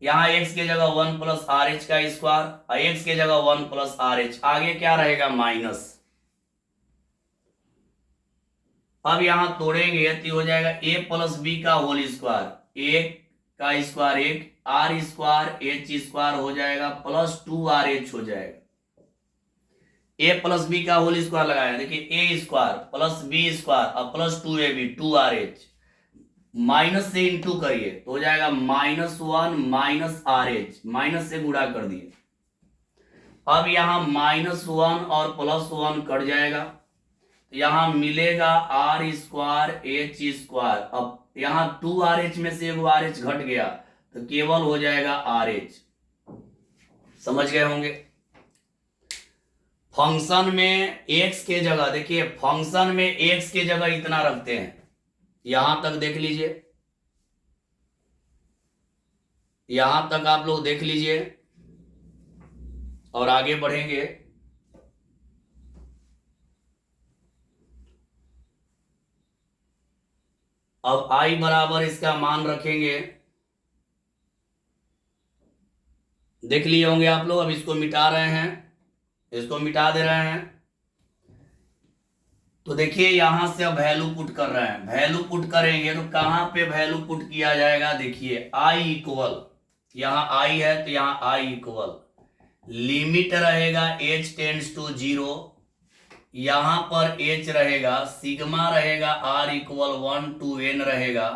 यहाँ x के जगह 1 प्लस आर एच का स्क्वायर और x के जगह 1 प्लस आर एच, आगे क्या रहेगा माइनस। अब यहां तोड़ेंगे तो हो जाएगा a प्लस बी का होल स्क्वायर, a का square 1, r square H square हो जाएगा प्लस 2 आर एच हो जाएगा। a प्लस बी का होल स्क्वायर लगाया, देखिए a square plus b square और plus 2ab 2 r h, minus से इंटू करिए तो हो जाएगा -1 माइनस आर एच, माइनस से गुणा कर दिए। अब यहां -1 और +1 कट जाएगा तो यहां मिलेगा आर स्क्वायर एच स्क्वायर। अब यहां 2 आर एच में से एगो आर एच घट गया तो केवल हो जाएगा आर एच। समझ गए होंगे। फंक्शन में x के जगह, देखिए फंक्शन में x के जगह इतना रखते हैं, यहां तक देख लीजिए, यहां तक आप लोग देख लीजिए और आगे बढ़ेंगे। अब i बराबर इसका मान रखेंगे, देख लिए होंगे आप लोग। अब इसको मिटा रहे हैं, इसको मिटा दे रहे हैं तो देखिए यहां से अब वैल्यू पुट कर रहे हैं, वैल्यू पुट करेंगे तो कहां पे वैल्यू पुट किया जाएगा, देखिए i इक्वल, यहां i है तो यहां i इक्वल लिमिट रहेगा h टेंड्स टू 0, यहां पर h रहेगा, सिग्मा रहेगा r इक्वल 1 to n रहेगा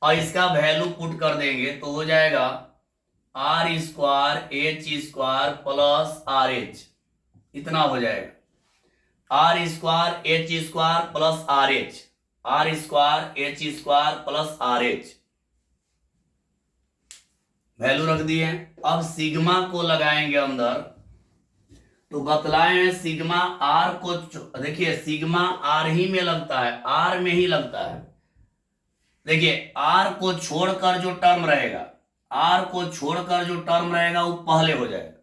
और इसका वैल्यू पुट कर देंगे तो हो जाएगा R square H square plus are H, इतना हो जाएगा R square H square plus are H, R square H square plus are H, value रख दिए। अब सिग्मा को लगाएंगे अंदर तो बतलाए हैं सिग्मा आर को, देखिए सिग्मा आर ही में लगता है, आर में ही लगता है। देखिए आर को छोड़कर जो टर्म रहेगा, आर को छोड़कर जो टर्म रहेगा वो पहले हो जाएगा।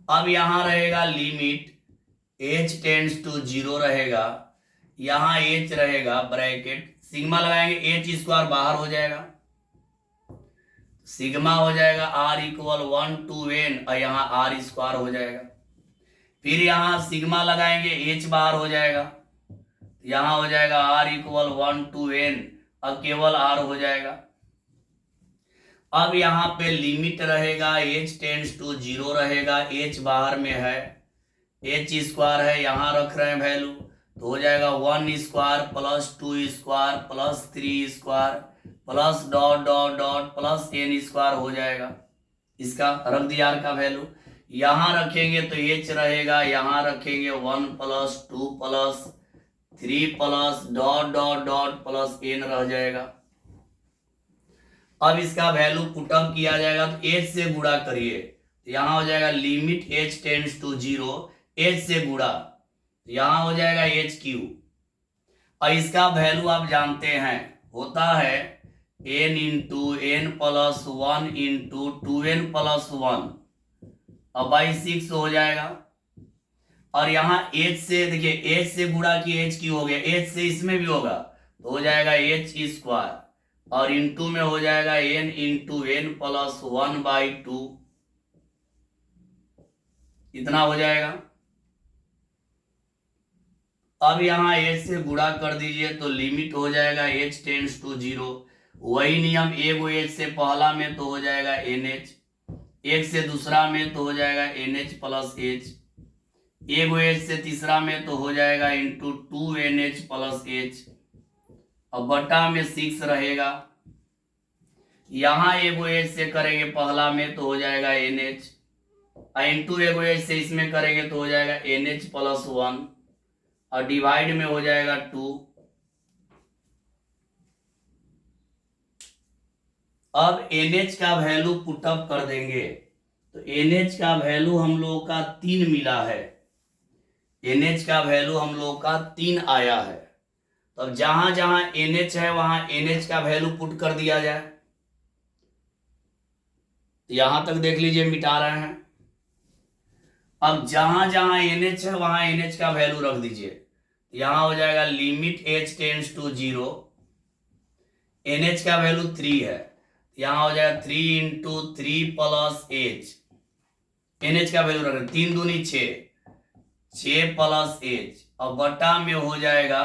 अब यहां रहेगा लिमिट h टेंड्स टू 0 रहेगा, यहां h रहेगा ब्रैकेट, सिग्मा लगाएंगे h स्क्वायर बाहर हो जाएगा, सिग्मा हो जाएगा r इक्वल 1 to n और यहाँ r स्क्वायर हो जाएगा। फिर यहाँ सिग्मा लगाएंगे h बाहर हो जाएगा, यहाँ हो जाएगा r इक्वल 1 to n और केवल r हो जाएगा। अब यहाँ पे लिमिट रहेगा h टेंड्स टू 0 रहेगा, h बाहर में है, h स्क्वायर है यहाँ रख रहे हैं वैल्यू तो हो जाएगा 1 square plus 2 square plus 3 square plus dot dot dot plus n square हो जाएगा। इसका रख दिया r का वैल्यू, यहां रखेंगे तो h रहेगा, यहां रखेंगे 1 plus 2 plus 3 plus dot dot dot plus n रह जाएगा। अब इसका वैल्यू पुटअप किया जाएगा तो h से गुणा करिए तो यहां हो जाएगा limit h tends to 0, h से गुणा तो यहां हो जाएगा h क्यू और इसका वैल्यू आप जानते हैं होता है n into N plus 1 into 2n plus 1 और बाई 6 हो जाएगा। और यहाँ h से देखिए h से गुणा की h क्यू हो गया, h से इसमें भी होगा तो हो जाएगा h स्क्वायर और इंटू में हो जाएगा n इंटू एन प्लस 1/2, इतना हो जाएगा। अब यहाँ h से गुणा कर दीजिए तो लिमिट हो जाएगा h टेंड्स टू 0, वही नियम एगो h से पहला में तो हो जाएगा NH, एक से दूसरा में तो हो जाएगा NH प्लस H, एगो h से तीसरा में तो हो जाएगा इंटू 2NH प्लस H और बटा में 6 रहेगा। यहाँ एगो h से करेंगे पहला में तो हो जाएगा NH और इंटू एगो h से इसमें करेंगे तो हो जाएगा NH प्लस 1 और डिवाइड में हो जाएगा 2। अब NH का वैल्यू पुटअप कर देंगे तो NH का वैल्यू हम लोगों का 3 मिला है, NH का वैल्यू हम लोगों का 3 आया है। तो अब जहां जहां NH है वहां NH का वैल्यू पुट कर दिया जाए तो यहां तक देख लीजिए मिटा रहे हैं। अब जहां जहां NH है वहां NH का वैल्यू रख दीजिए। यहां हो जाएगा limit H tends to 0, NH का वैल्यू 3 है, यहां हो जाएगा 3 इंटू 3 प्लस H, NH का वैल्यू रख 3 दूनी 6, 6 प्लस H और बटा में हो जाएगा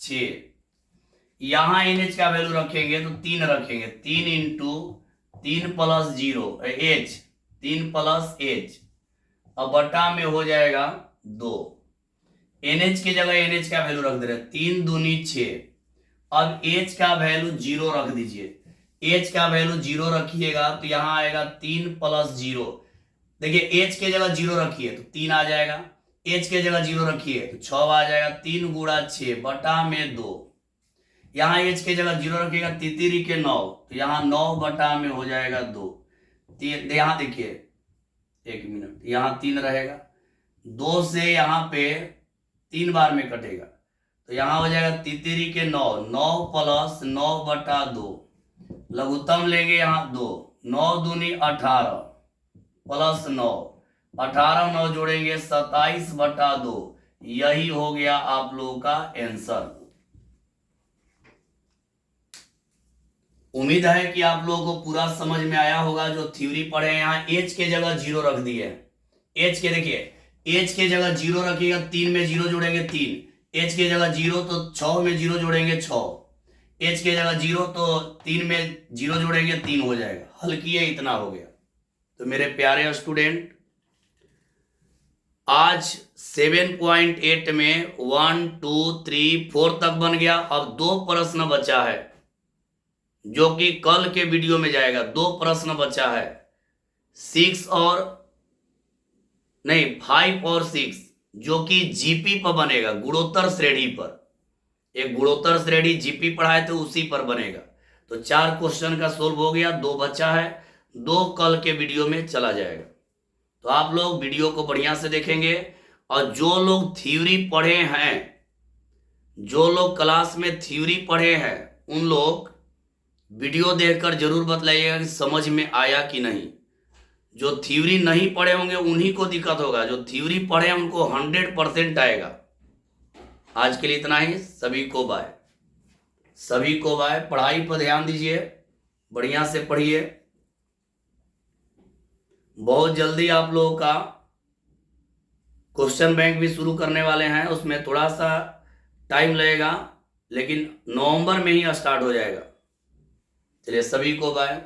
6। यहां NH का वैल्यू रखेंगे तो 3 रखेंगे, 3 into 3 plus 0 H, 3 plus H और बटा में हो जाएगा 2। NH की जगह NH का वैल्यू रख दे रहे 3 दूनी 6। अब H का वैल्यू 0 रख दीजिए। H का वैल्यू 0 रखिएगा तो यहां आएगा 3 प्लस 0। देखिए H के जगह 0 रखिए तो 3 आ जाएगा, H के जगह 0 रखिए तो 6 आ जाएगा, 3 गुणा 6 बटा में 2। यहाँ H के जगह 0 रखिएगा, तितिरी के 9 तो यहाँ 9 बटा में हो जाएगा 2। यहाँ देखिए 1 मिनट, यहाँ 3 रहेगा, 2 से यहाँ पे 3 बार में कटेगा तो यहाँ हो जाएगा तितिरी के 9, 9 प्लस 9 बटा 2, लघुत्तम लेंगे यहाँ 2, 9 दूनी 18 प्लस 9, 18 9 जोड़ेंगे 27 बटा 2। यही हो गया आप लोगों का आंसर। उम्मीद है कि आप लोगों को पूरा समझ में आया होगा। जो थ्योरी पढ़े हैं यहाँ H के जगह 0 रख दिए, H के देखिए H के जगह 0 रखिएगा, 3 में 0 जोड़ेंगे 3, H के जगह 0 तो 6 में 0 जोड़ेंगे 6, H के जगह 0 तो 3 में 0 जोड़ेंगे 3 हो जाएगा। हल किए इतना हो गया। तो मेरे प्यारे स्टूडेंट आज 7.8 में 1 2 3 4 तक बन गया। अब 2 प्रश्न बचा है जो कि कल के वीडियो में जाएगा। 2 प्रश्न बचा है, 6 और नहीं 5 और 6 जो कि जीपी पर बनेगा, गुणोत्तर श्रेणी पर। एक गुणोत्तर श्रेणी जीपी पढ़ाए तो उसी पर बनेगा। तो 4 क्वेश्चन का सोल्व हो गया, 2 बचा है, 2 कल के वीडियो में चला जाएगा। तो आप लोग वीडियो को बढ़िया से देखेंगे और जो लोग थ्योरी पढ़े हैं, जो लोग क्लास में थ्योरी पढ़े हैं, उन लोग वीडियो देखकर जरूर बतलाइएगा कि समझ में आया कि नहीं। जो थ्योरी नहीं पढ़े होंगे उन्हीं को दिक्कत होगा, जो थ्योरी पढ़े हैं उनको 100% आएगा। आज के लिए इतना ही। सभी को बाय, सभी को बाय। पढ़ाई पर ध्यान दीजिए, बढ़िया से पढ़िए। बहुत जल्दी आप लोगों का क्वेश्चन बैंक भी शुरू करने वाले हैं, उसमें थोड़ा सा टाइम लगेगा लेकिन नवंबर में ही स्टार्ट हो जाएगा। चलिए सभी को बाय।